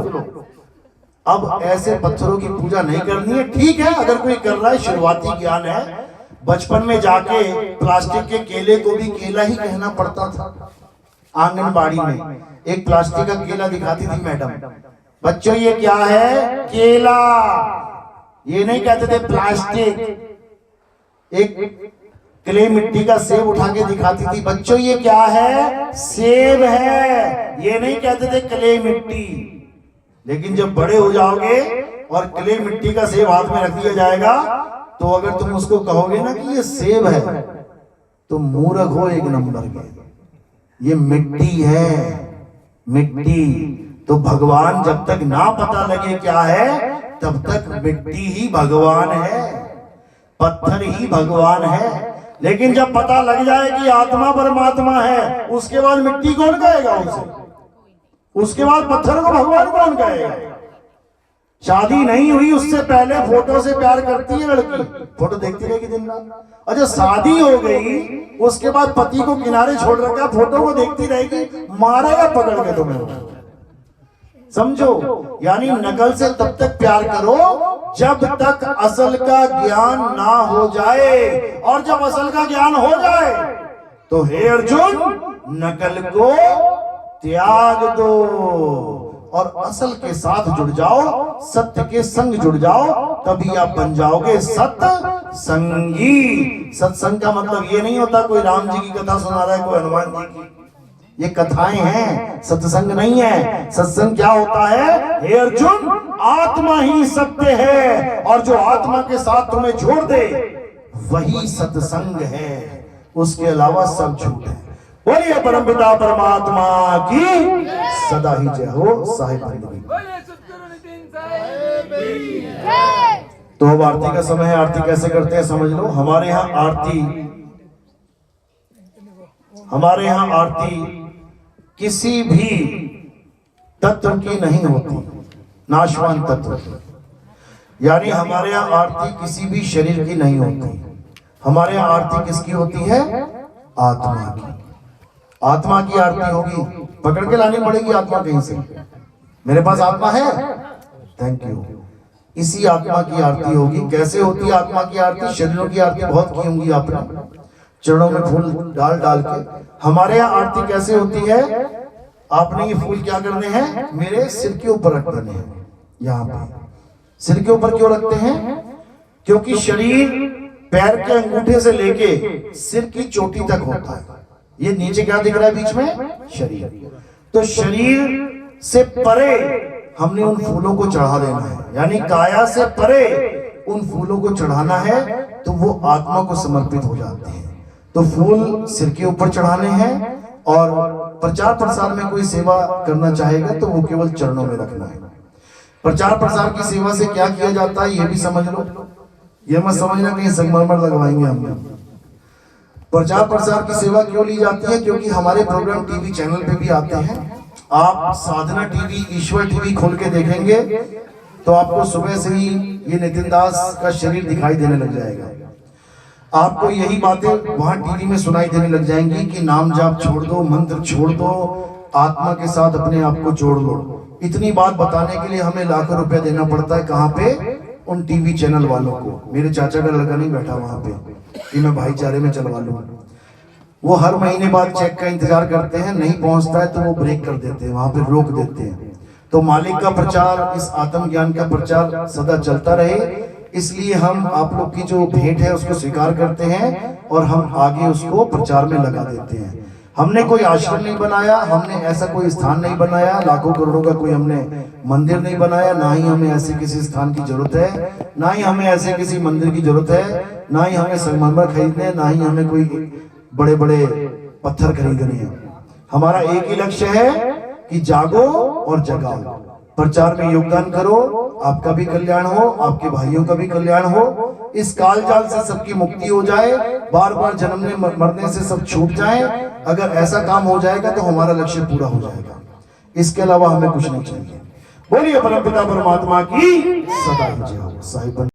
अब ऐसे पत्थरों की पूजा नहीं करनी है। ठीक है, अगर कोई कर रहा है, शुरुआती ज्ञान है। बचपन में जाके प्लास्टिक के केले को भी केला ही कहना पड़ता था। आंगनबाड़ी में एक प्लास्टिक का केला दिखाती थी मैडम, बच्चों ये क्या है? केला। ये नहीं कहते थे प्लास्टिक। एक क्ले मिट्टी का सेब उठा के दिखाती थी, बच्चों ये क्या है? सेब है। ये नहीं कहते थे क्ले मिट्टी। लेकिन जब बड़े हो जाओगे और क्ले मिट्टी का सेब हाथ में रख दिया जाएगा तो अगर तुम उसको कहोगे ना कि ये सेब है तो मूर्ख हो एक नंबर के। ये मिट्टी है, मिट्टी। तो भगवान जब तक ना पता लगे क्या है तब तक मिट्टी ही भगवान है, पत्थर ही भगवान है। लेकिन जब पता लग जाए कि आत्मा परमात्मा है, उसके बाद मिट्टी कौन कहेगा उसे? उसके बाद पत्थर को भगवान कौन कहेगा? शादी नहीं हुई उससे पहले फोटो से प्यार करती है लड़की, फोटो देखती रहेगी दिन रात। और जब शादी हो गई उसके बाद पति को किनारे छोड़ रखा, फोटो को देखती रहेगी, मारेगा पकड़ के तुम्हें। समझो, यानी नकल से तब तक प्यार करो जब तक असल का ज्ञान ना हो जाए, और जब असल का ज्ञान हो जाए तो हे अर्जुन नकल को त्याग दो और असल के साथ जुड़ जाओ, सत्य के संग जुड़ जाओ, तभी आप बन जाओगे सत्य संगी। सत्संग का मतलब ये नहीं होता कोई राम जी की कथा सुना रहा है, कोई हनुमान जी की। ये कथाएं हैं, सत्संग नहीं है। सत्संग क्या होता है? हे अर्जुन, आत्मा ही सत्य है, और जो आत्मा के साथ तुम्हें जोड़ दे वही सत्संग है, उसके अलावा सब झूठ है। बोलिए परमपिता परमात्मा की सदा ही जय हो। साहिब तो अब आरती का समय है। आरती कैसे करते हैं समझ लो। हमारे यहाँ आरती किसी भी तत्व की नहीं होती, नाशवान तत्व की। यानी हमारे यहाँ आरती किसी भी शरीर की नहीं होती, हमारे यहाँ आरती किसकी होती है? आत्मा की। आत्मा की आरती होगी, पकड़ के लानी पड़ेगी आत्मा कहीं से। मेरे पास आत्मा है, थैंक यू। इसी आत्मा की आरती होगी। कैसे होती है आत्मा की आरती? शरीरों की आरती बहुत की होंगी आपने, चरणों में फूल डाल डाल के। हमारे यहाँ आरती कैसे होती है? आपने ये फूल क्या करने हैं? मेरे सिर के ऊपर रख देने हैं। यहाँ पे सिर के ऊपर क्यों रखते हैं? क्योंकि शरीर पैर के अंगूठे से लेके सिर की चोटी तक होता है। ये नीचे क्या दिख रहा है बीच में? शरीर। तो शरीर से परे हमने उन फूलों को चढ़ा देना है, यानी काया से परे उन फूलों को चढ़ाना है, तो वो आत्मा को समर्पित हो जाते हैं। तो फूल सिर के ऊपर चढ़ाने हैं, और प्रचार प्रसार में कोई सेवा करना चाहेगा तो वो केवल चरणों में रखना है। प्रचार प्रसार की सेवा से क्या किया जाता है ये भी समझ लो, ये मत समझना कहीं संगमरमर लगवाएंगे हमने। प्रचार प्रसार की सेवा क्यों ली जाती है? क्योंकि हमारे प्रोग्राम टीवी चैनल पे भी आते हैं। आप साधना टीवी, ईश्वर टीवी खोल के देखेंगे तो आपको सुबह से ही ये नितिन दास का शरीर दिखाई देने लग जाएगा। आपको यही बातें वहां टीवी में सुनाई देने लग जाएंगी कि नाम जाप छोड़ दो, मंत्र छोड़ दो, आत्मा के साथ अपने आप को जोड़ लो। इतनी बात बताने के लिए हमें लाखों रुपया देना पड़ता है। कहाँ पे? उन टीवी चैनल वालों को। मेरे चाचा का लड़का नहीं बैठा वहां पे कि मैं भाईचारे में चलवा लूं। वो हर महीने बाद चेक का इंतजार करते हैं, नहीं पहुंचता है तो वो ब्रेक कर देते हैं, वहां पे रोक देते हैं। तो मालिक का प्रचार, इस आत्मज्ञान का प्रचार सदा चलता रहे, इसलिए हम आप लोग की जो भेंट है उसको स्वीकार करते हैं और हम आगे उसको प्रचार में लगा देते हैं। हमने कोई आश्रम नहीं बनाया, हमने ऐसा कोई स्थान नहीं बनाया, लाखों करोड़ों का कोई हमने मंदिर नहीं बनाया, ना ही हमें ऐसे किसी स्थान की जरूरत है, ना ही हमें ऐसे किसी मंदिर की जरूरत है, ना ही हमें संगमरमर खरीदने, ना ही हमें कोई बड़े बड़े पत्थर खरीदने हैं। हमारा एक ही लक्ष्य है कि जागो और जगाओ, प्रचार में योगदान करो, आपका भी कल्याण हो, आपके भाइयों का भी कल्याण हो, इस काल जाल से सबकी मुक्ति हो जाए, बार बार जन्मने मरने से सब छूट जाए। अगर ऐसा काम हो जाएगा तो हमारा लक्ष्य पूरा हो जाएगा। इसके अलावा हमें कुछ नहीं चाहिए। बोलिए परमपिता परमात्मा की सदा जय हो। साहिब